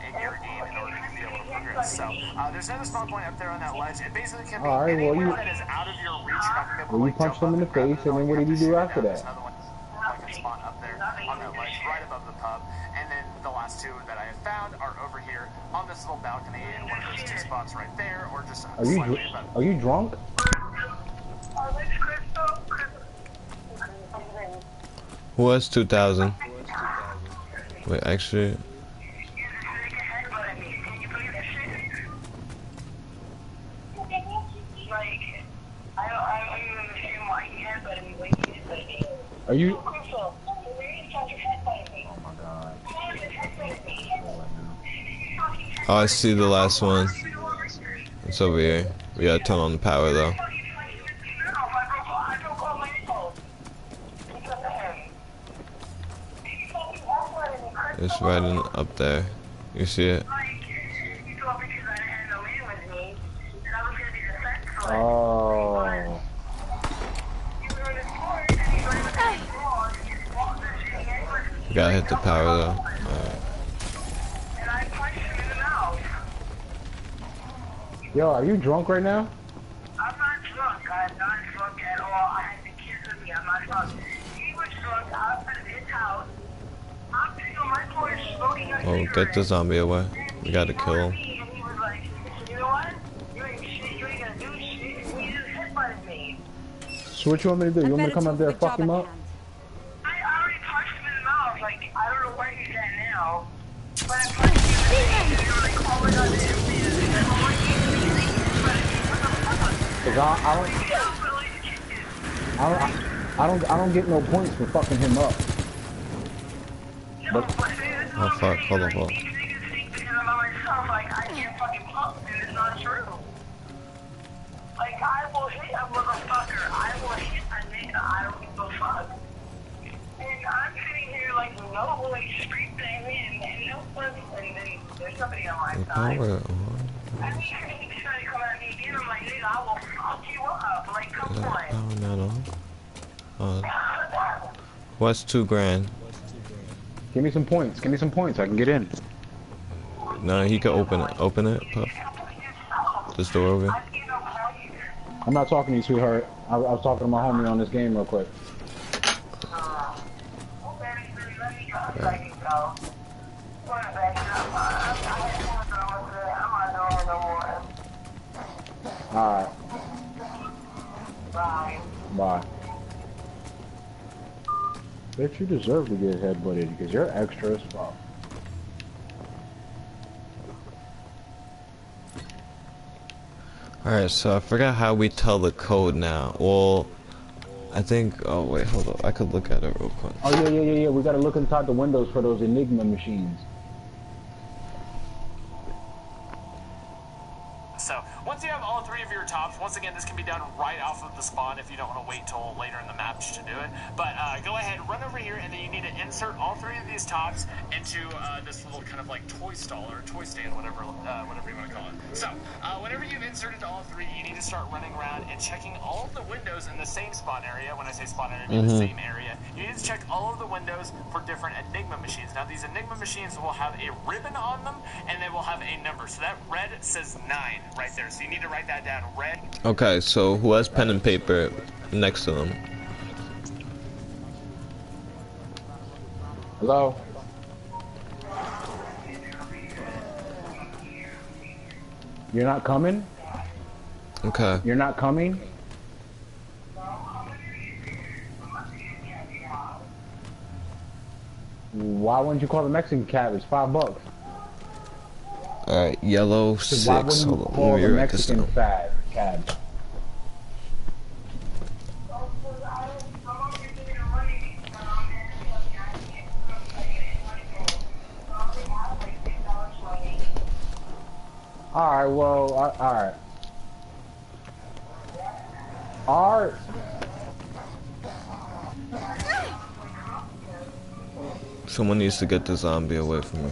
in your game in order to be able to progress. So there's another spawn point up there on that ledge. It basically can be anywhere that is out of your reach. You're not gonna be able to Well, you punched him in the face, and then what did you do after that? There's another one like a spawn up there on that ledge right above the pub, and then the last two that I have found are over here on this little balcony in one of those two spots right there, or just slightly above. Are you drunk? Who has 2,000? Wait, actually... Are you? Oh my god. Oh, I see the last one. It's over here. We gotta turn on the power though. It's right in, up there. You see it? Oh. You gotta hit the power though. Alright. Yo, are you drunk right now? I'm not drunk. I'm not drunk at all. I had the kids with me. I'm not drunk. He was drunk outside of his house. I'm sitting on my porch smoking a Oh, cigarette. get the zombie away. We gotta kill him. And he was like, you know what? You ain't shit. You ain't gonna do shit. And he just headbutted me. So what you want me to do? You want me to come up there and fuck him up? I already punched him in the mouth. Like, I don't know where he's at now. But I punched him in the face. And they were like, oh my god, this is Cause I don't get no points for fucking him up. But Oh fuck, hold on, hold on. These niggas think because I'm by myself, like, I can't fucking pump, and it's not true. Like, I will hit a motherfucker. I will hit a nigga. I don't give a fuck. And I'm sitting here like, no, like, street banging, and no fun, and then there's somebody on my The side. power. I mean, he's trying to come at me again. I'm like, nigga, I will fuck you up. Like, come Is that on. power not on? What's 2 grand? give me some points. Give me some points. I can get in. No, he could open it. Open it, Puff. This door over. I'm not talking to you, sweetheart. I was talking to my homie on this game real quick. Alright. Bye. Bitch, you deserve to get headbutted because you're extra as fuck. Alright, so I forgot how we tell the code now. Well, I think, oh wait, hold up. I could look at it real quick. Oh yeah. We gotta look inside the windows for those Enigma machines. So, once you have all 3 of your tops, once again, this can be done right off of the spawn if you don't want to wait till later in the map to do it. But go ahead, run over here, and then you need to insert all 3 of these tops into this little kind of like toy stall or toy stand, whatever you want to call it. So, whenever you've inserted all 3, you need to start running around and checking all of the windows in the same spawn area. When I say spawn area, I mean the same area. You need to check all of the windows for different Enigma machines. Now, these Enigma machines will have a ribbon on them, and they will have a number. So that red says 9 right there. So you need to write that down. Red. Okay, so who has pen and paper next to them? Hello? You're not coming? Okay. You're not coming? Why wouldn't you call the Mexican cab? It's $5. Alright, yellow Why 6. wouldn't you Hold on, call let the me write this Mexican down. cab? Alright, well, alright. Alright. Someone needs to get the zombie away from me.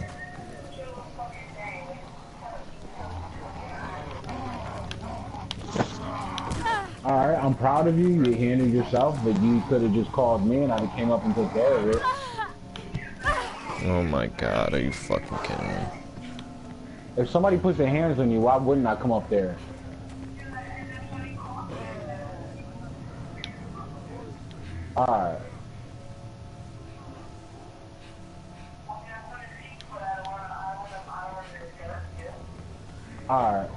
Alright, I'm proud of you. You handled yourself, but you could have just called me and I'd have came up and took care of it. Oh my god, are you fucking kidding me? If somebody puts their hands on you, why wouldn't I come up there? Alright. Alright.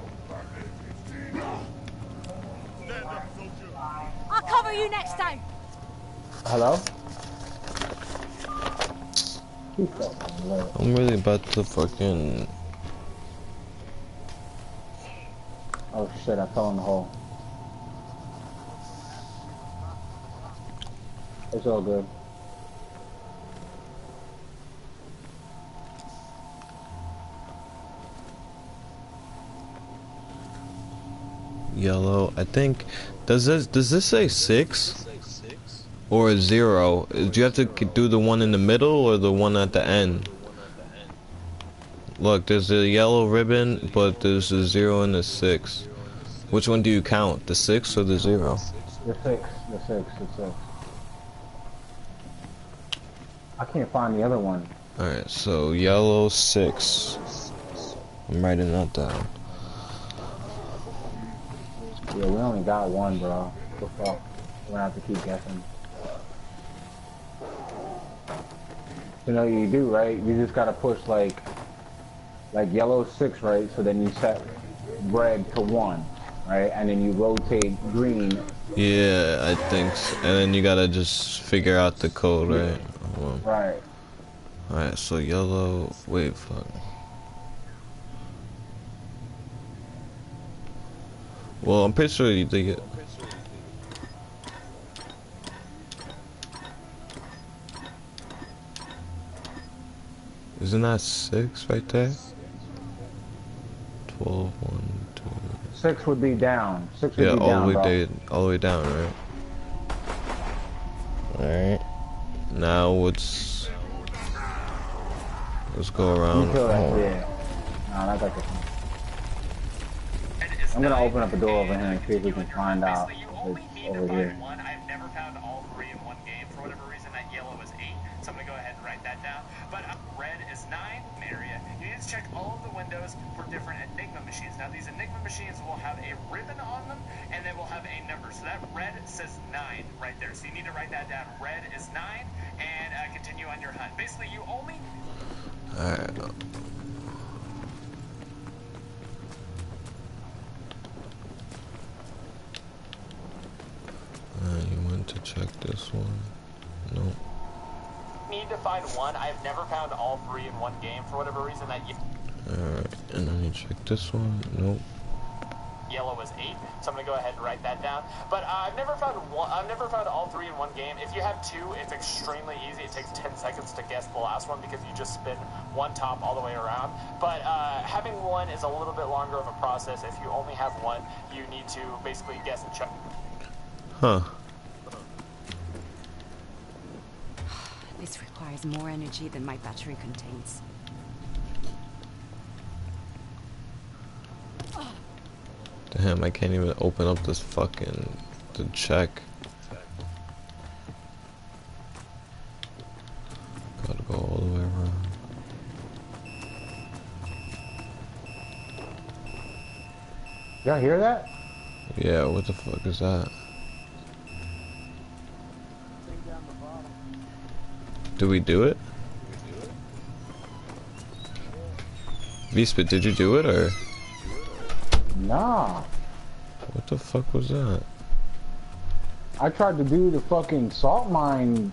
I'll cover you next time. Hello? I'm really about to fucking... Oh shit, I fell in the hole. It's all good. yellow. I think does this say 6 or 0? Do you have to do the one in the middle or the one at the end? Look, there's a yellow ribbon, but there's a 0 and a 6. Which one do you count? The 6 or the 0? The 6. The 6. The 6. I can't find the other one. Alright, so yellow 6. I'm writing that down. Yeah, we only got one, bro. What the fuck? We're gonna have to keep guessing. You know what you do, right? You just gotta push like yellow 6, right? So then you set red to 1, right? And then you rotate green. Yeah, I think so. And then you gotta just figure out the code, right? Right. Alright, so yellow. Wait, fuck. Well, I'm pretty sure you did it. Isn't that 6 right there? 12, 1, 2. 6 would be down. 6 would Yeah, be down, bro. all the way down, right? Alright. Now let's go around. You kill that, yeah. Nah, not that good. I'm gonna open up a door over here and see if we can find out it's over here. I've never found all 3 in one game. For whatever reason, that yellow is 8. So I'm gonna go ahead and write that down. But red is 9 area. You need to check all of the windows for different Enigma machines. Now these Enigma machines will have a ribbon on them, and they will have a number. So that red says 9 right there. So you need to write that down. Red is 9, and continue on your hunt. Basically, you only. Alright. You went to check this one. Nope. Need to find one. I've never found all 3 in one game. For whatever reason, that Alright, and then you check this one. Nope. yellow is 8. So I'm gonna go ahead and write that down. But I've never found all 3 in one game. If you have 2, it's extremely easy. It takes 10 seconds to guess the last one because you just spin one top all the way around. But having 1 is a little bit longer of a process. If you only have 1, you need to basically guess and check. Huh. This requires more energy than my battery contains. Damn, I can't even open up this fucking to check. Gotta go all the way around. Y'all hear that? Yeah, what the fuck is that? Did we do it? V-Spit, did you do it or? Nah. What the fuck was that? I tried to do the fucking salt mine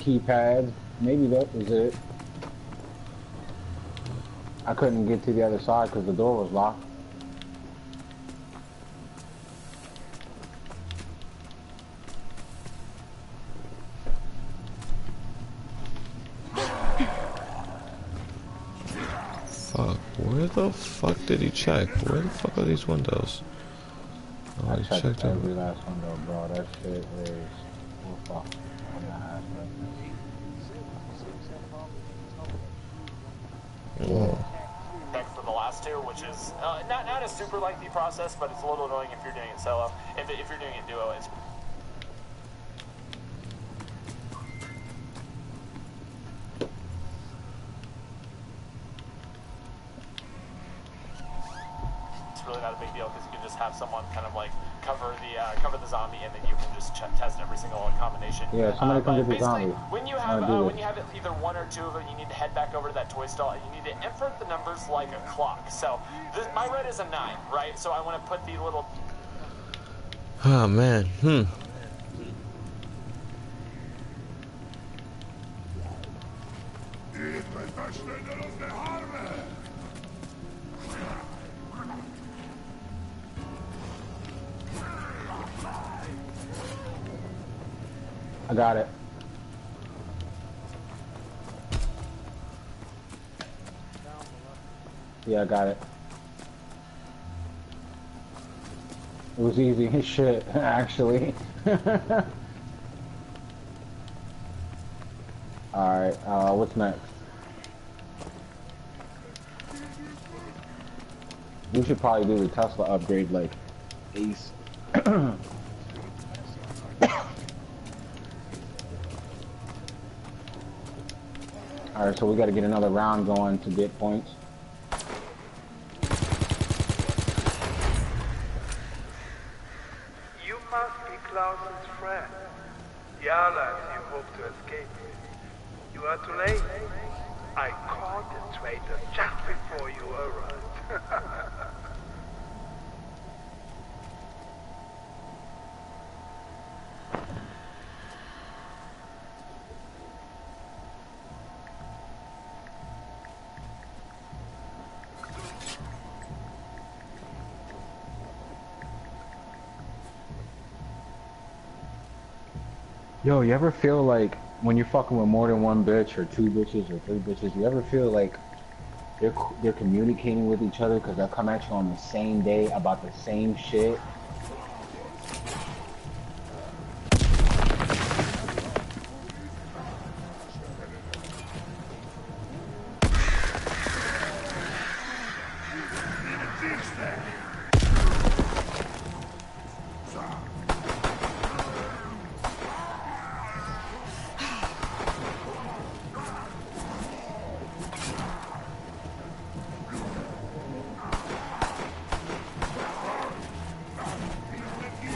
keypad. Maybe that was it. I couldn't get to the other side because the door was locked. Fuck, where the fuck did he check? Where the fuck are these windows? Oh, I he checked checked every them. last window, bro. That shit is... Oh, fuck. I'm not asking. Check for the last 2, which is not a super lengthy process, but it's a little annoying if you're doing it solo. If you're doing it duo, it's really not a big deal because you can just have someone kind of like cover the zombie, and then you can just test every single combination. Yeah, somebody come get the zombie. When you have either 1 or 2 of them, you need to head back over to that toy stall and you need to input the numbers like a clock. So my red is a 9, right? So I want to put the little. Oh man, I got it. Yeah, I got it. It was easy as shit, actually. Alright, what's next? We should probably do the Tesla upgrade like Ace. Alright, so we gotta get another round going to get points. You must be Klaus's friend. The allies you hope to escape with. You are too late. I caught the traitor just before you arrived. Yo, you ever feel like when you're fucking with more than one bitch or two bitches or three bitches, you ever feel like they're communicating with each other because they'll come at you on the same day about the same shit?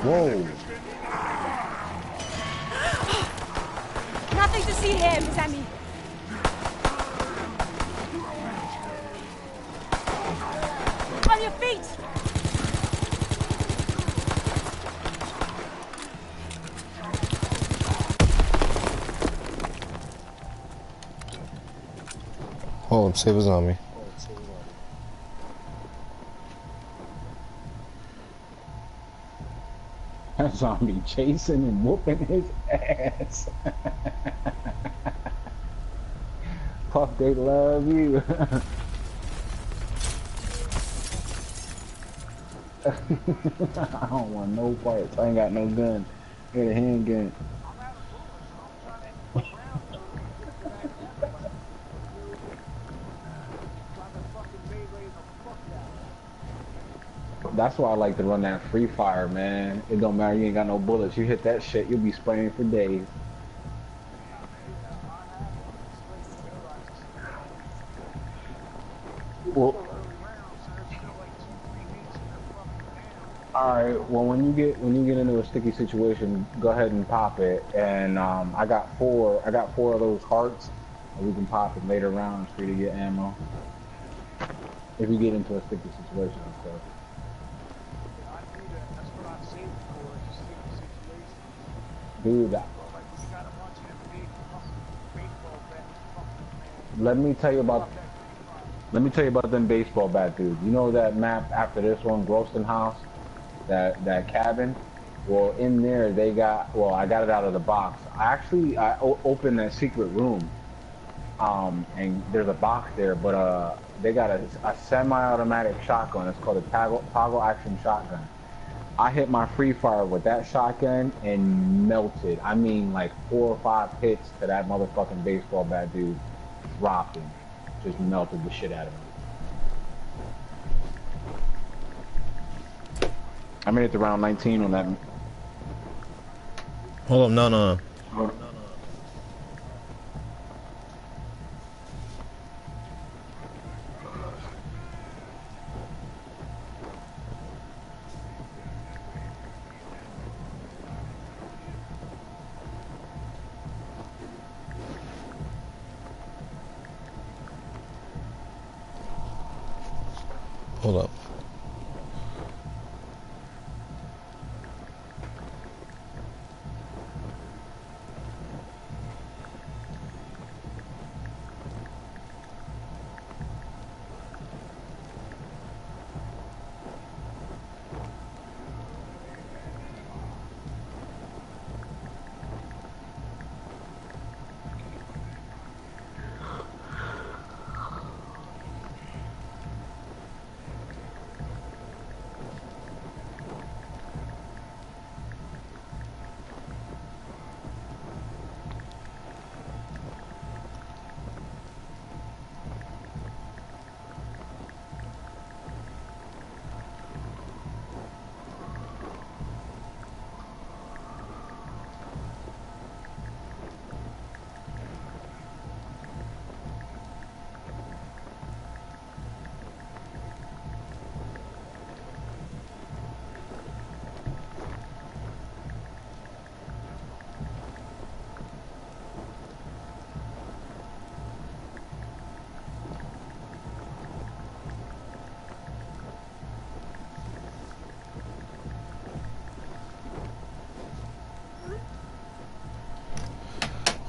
Whoa. Nothing to see here, Miss Emmy. On your feet! Hold on, save his on me. That zombie chasing and whooping his ass. Puff, they love you. I don't want no parts. I ain't got no gun. I got a handgun. That's why I like to run that free fire, man. It don't matter, you ain't got no bullets. You hit that shit, you'll be spraying for days. Well, alright, well when you get into a sticky situation, go ahead and pop it. And I got four of those hearts, and we can pop it later rounds for you to get ammo. If you get into a sticky situation and stuff. Dude, let me tell you about them baseball bat dudes. You know that map after this one, Groston House, that cabin? Well, in there they got, well, I got it out of the box. I opened that secret room, and there's a box there, but they got a semi-automatic shotgun. It's called a toggle action shotgun. I hit my free fire with that shotgun and melted. I mean, like 4 or 5 hits to that motherfucking baseball bat dude. Dropped him. Just melted the shit out of him. I made it to round 19 on that. Hold up, no. Hold up.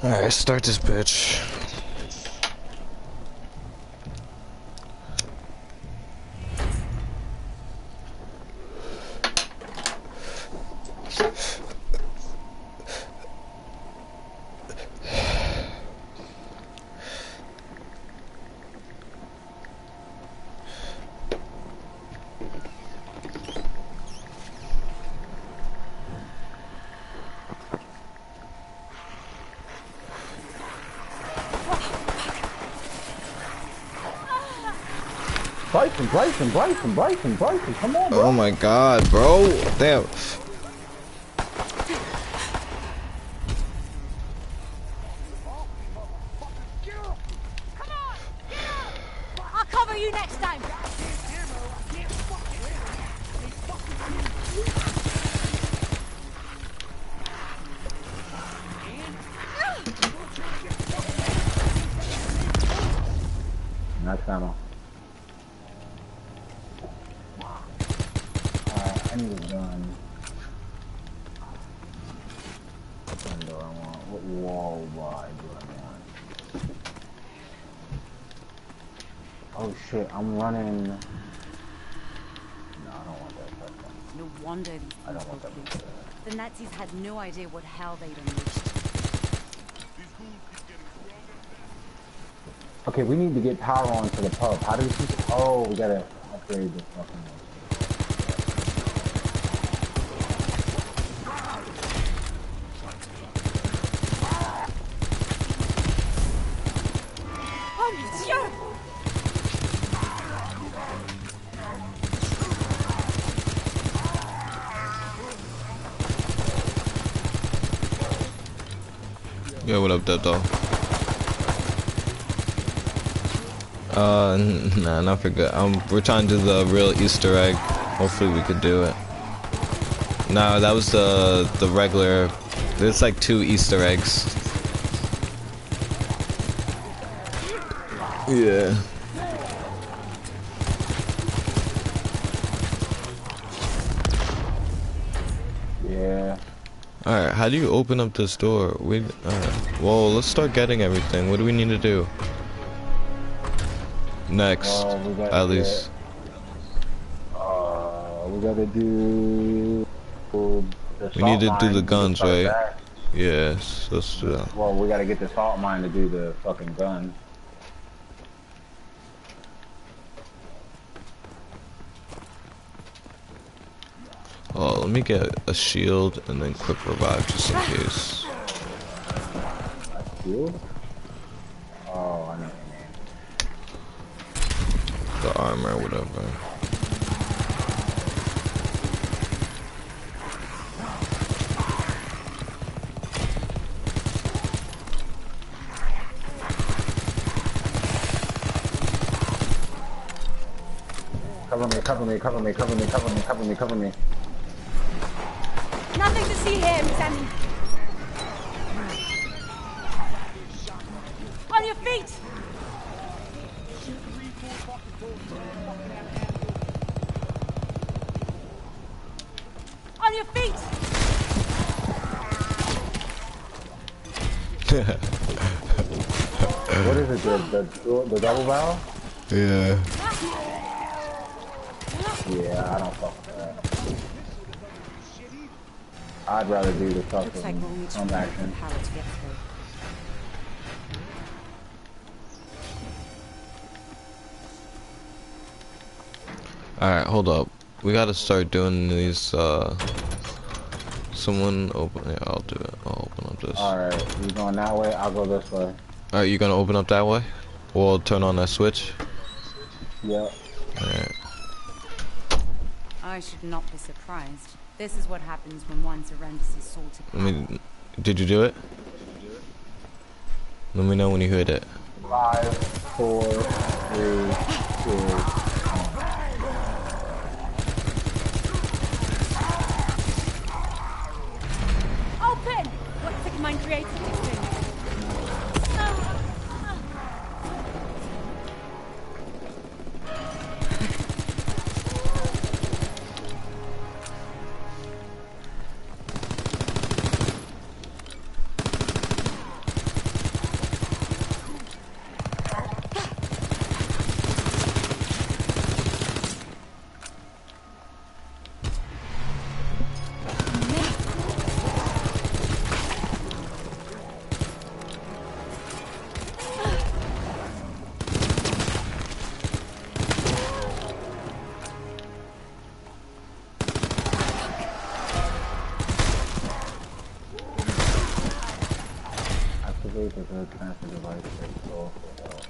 Alright, start this bitch. Bryson, come on, bro. Oh my god, bro. Damn. I'll cover you next time. Nice ammo. I need a gun. What gun do I want? What wall wide do I want? Oh shit, I'm running. No, I don't want that shotgun. No wonder these I don't want that people one. flew. The Nazis had no idea what hell they'd unleashed. Okay, we need to get power on to the pub. How do we keep it? Oh, we gotta upgrade this fucking one. Yo, what up, though? Nah, not for good. We're trying to do the real Easter egg. Hopefully we could do it. No, that was the regular. There's like 2 Easter eggs. Yeah. Yeah. Alright, how do you open up this door? Well, let's start getting everything. What do we need to do? Next, at least. We gotta do. We need to do the guns, right? Yes, let's do that. Well, we gotta get the salt mine to do the fucking gun. Oh, let me get a shield and then quick revive just in case. A shield? Oh, I know what you mean. The armor, whatever. Cover me. Nothing to see here, Miss Annie. On your feet! On your feet! What is it? The double barrel? Yeah. Yeah, I don't fuck with that. I'd rather do the fucking Looks like we'll need to action. power to get through. Alright, hold up. We gotta start doing these, someone open it. I'll do it. I'll open up this. Alright, you going that way? I'll go this way. Alright, you gonna open up that way? We'll turn on that switch? Yep. Alright. I should not be surprised. This is what happens when one surrenders his soul to power. Did you do it? Let me know when you hit it. 5, 4, 3, 2, 1. Open! What sick mind created this thing? Activate the third transfer device to install for help.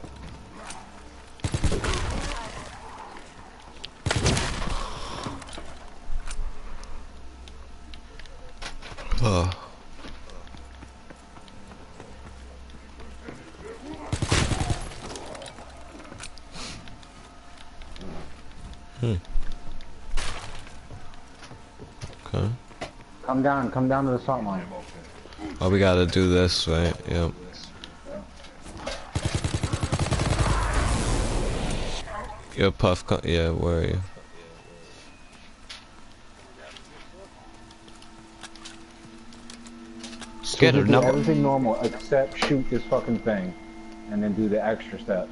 Okay. Come down to the salt mine. Oh, we gotta do this, right? Yep. Yo, Puff, yeah, where are you? Scared of do number. everything normal except shoot this fucking thing, and then do the extra steps.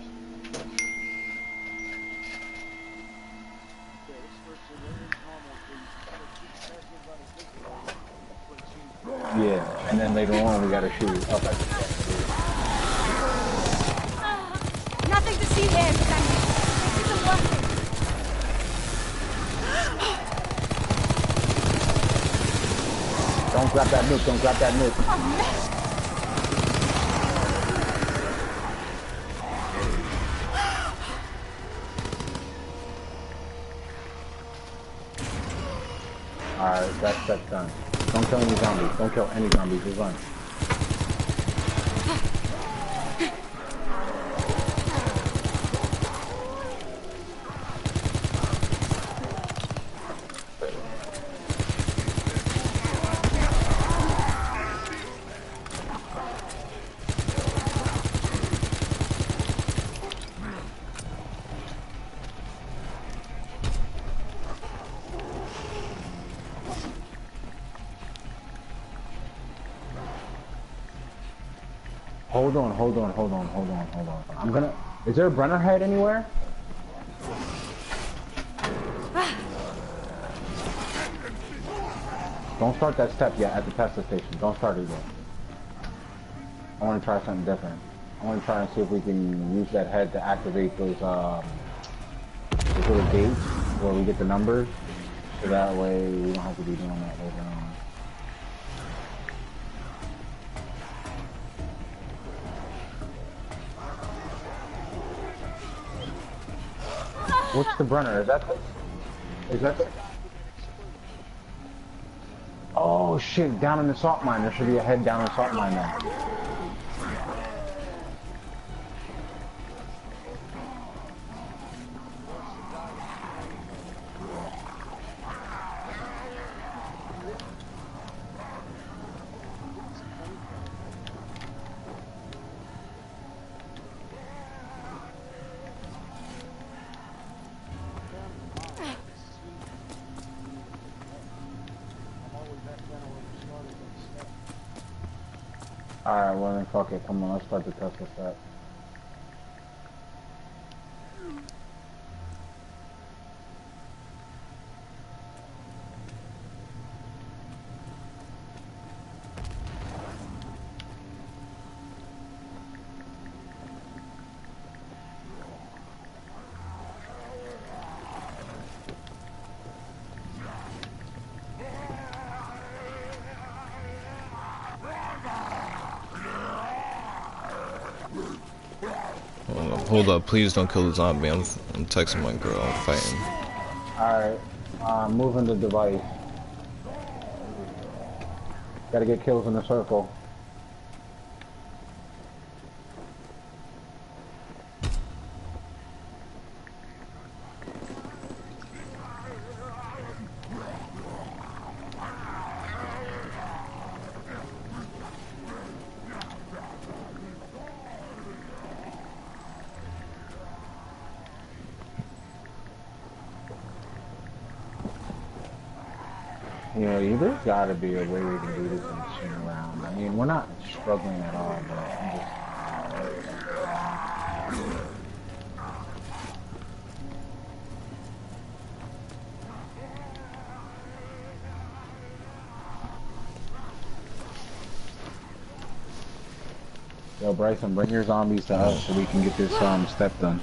Yeah, and then later on we gotta shoot it up at the top. Nothing to see here, Sandy. This isn't working. Don't grab that nuke, don't grab that nuke. Alright, that's done. Don't kill any zombies. Don't kill any zombies. Just run. Hold on. I'm gonna... Is there a Brenner head anywhere? Don't start that step yet at the Tesla station. Don't start it yet. I want to try something different. I want to try and see if we can use that head to activate those little gates where we get the numbers. So that way we don't have to be doing that later on. What's the Brenner? Is that the... Oh shit, down in the salt mine. There should be a head down in the salt mine now. Alright, well then fuck it. Come on, let's start the Tesla step. Hold up, please don't kill the zombie. I'm texting my girl. I'm fighting. Alright, moving the device. Gotta get kills in the circle. You know, there's gotta be a way we can do this and swing around. I mean, we're not struggling at all, but I'm just... Yo, Bryson, bring your zombies to us so we can get this step done.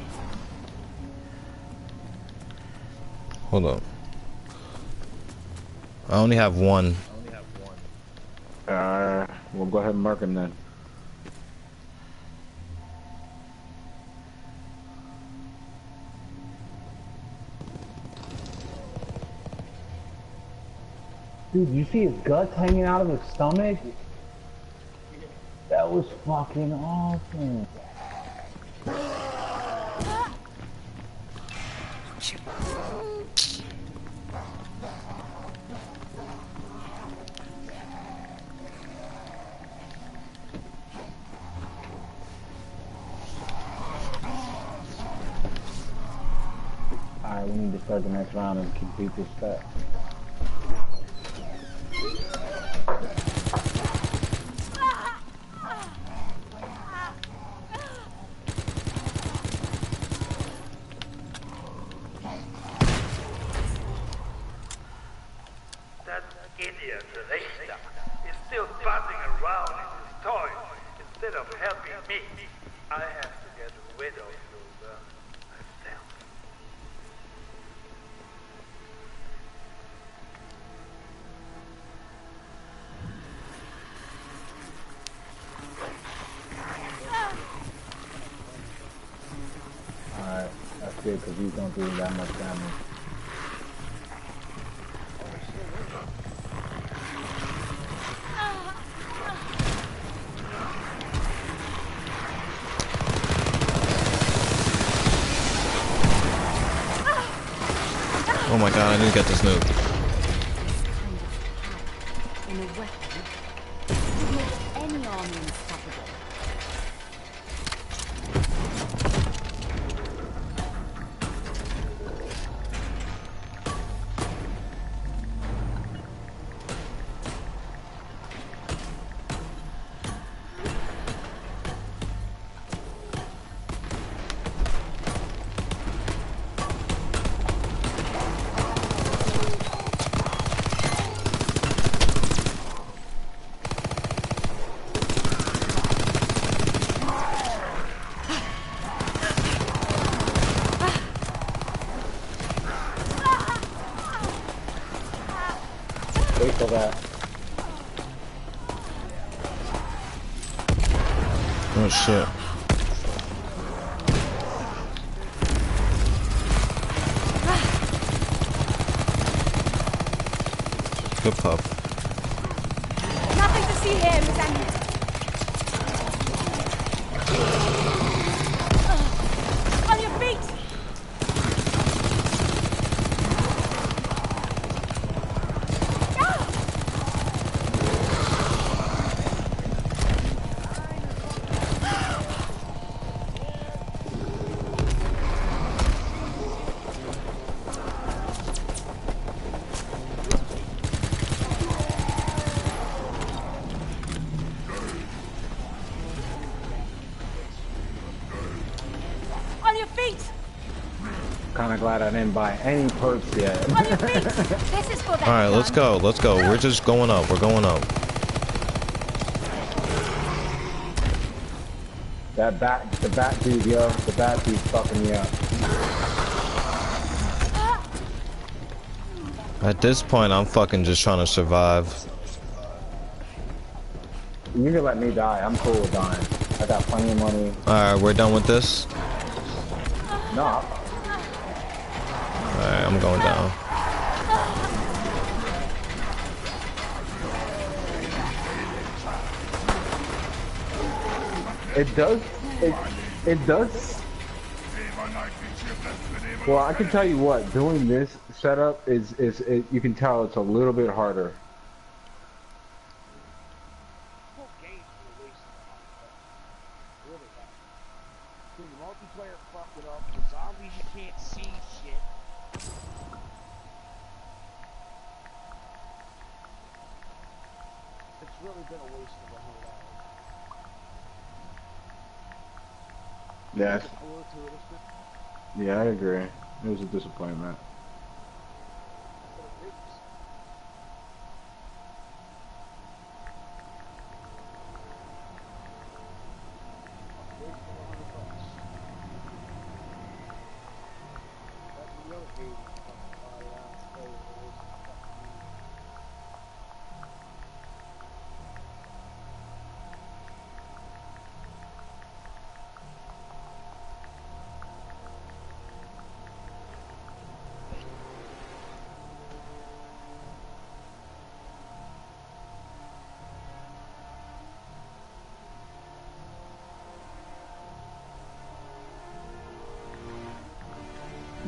Hold up. I only have one. We'll go ahead and mark him then. Dude, you see his guts hanging out of his stomach? That was fucking awesome. Alright, we need to start the next round and complete this step. That idiot Richter is still buzzing around in his toys instead of helping me. I have to get rid of you myself. Alright, that's good because he's don't do that much damage. Oh my god, I didn't get this nuke. In a weapon, would make any army unstoppable. Wait for that. Oh shit. Good puff. Nothing to see here, Miss Andrews. On your feet! On your feet! Kinda glad I didn't buy any perks yet. On your feet! This is for that. Alright, let's go, let's go. We're just going up, we're going up. The bat dude, yo. The bat dude's fucking me up. At this point, I'm fucking just trying to survive. You can let me die. I'm cool with dying. I got plenty of money. Alright, we're done with this. No. Alright, I'm going down. It does. It does. Well, I can tell you what. Doing this setup is you can tell it's a little bit harder. Multiplayer fucking up. The zombies you can't see shit. It's really been a waste of $100. Yes. A little too innocent. Yeah, I agree. It was a disappointment. But it is. That's the other game.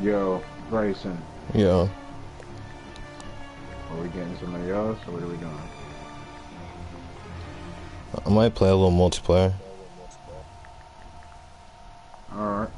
Yo, Bryson, Yeah. are we getting somebody else, or what are we doing? I might play a little multiplayer. Alright.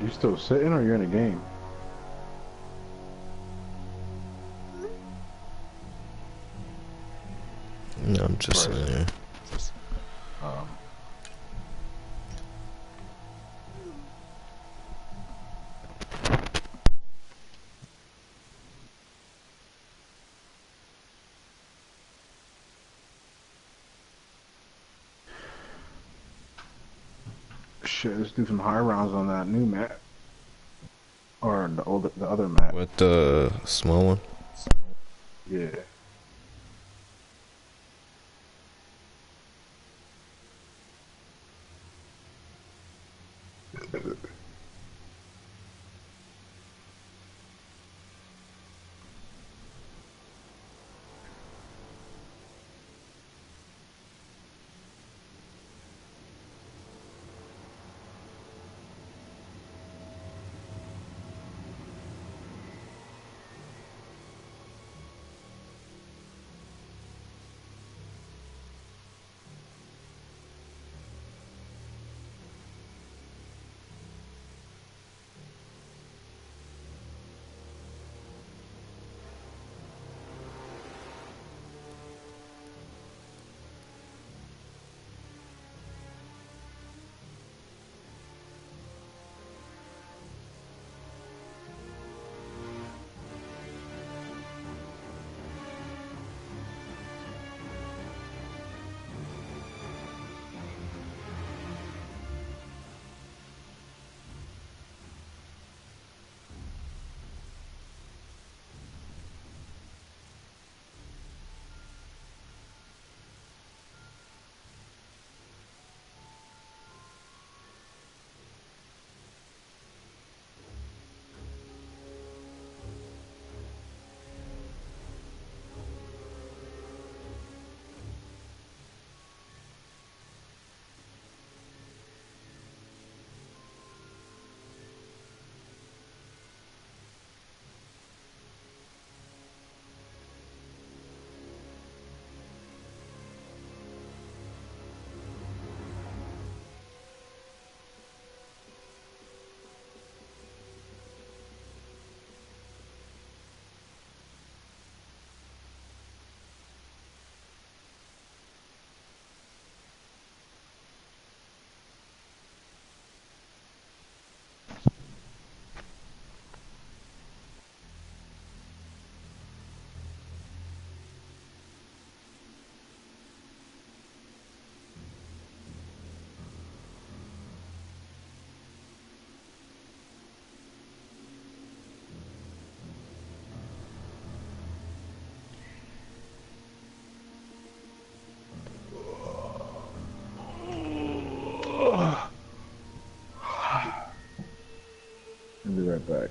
You still sitting or you're in a game? No, I'm just sitting here. Shit, let's do some high rounds on that new map. Or the other map. With the small one? Yeah. I'll be right back.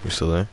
You still there?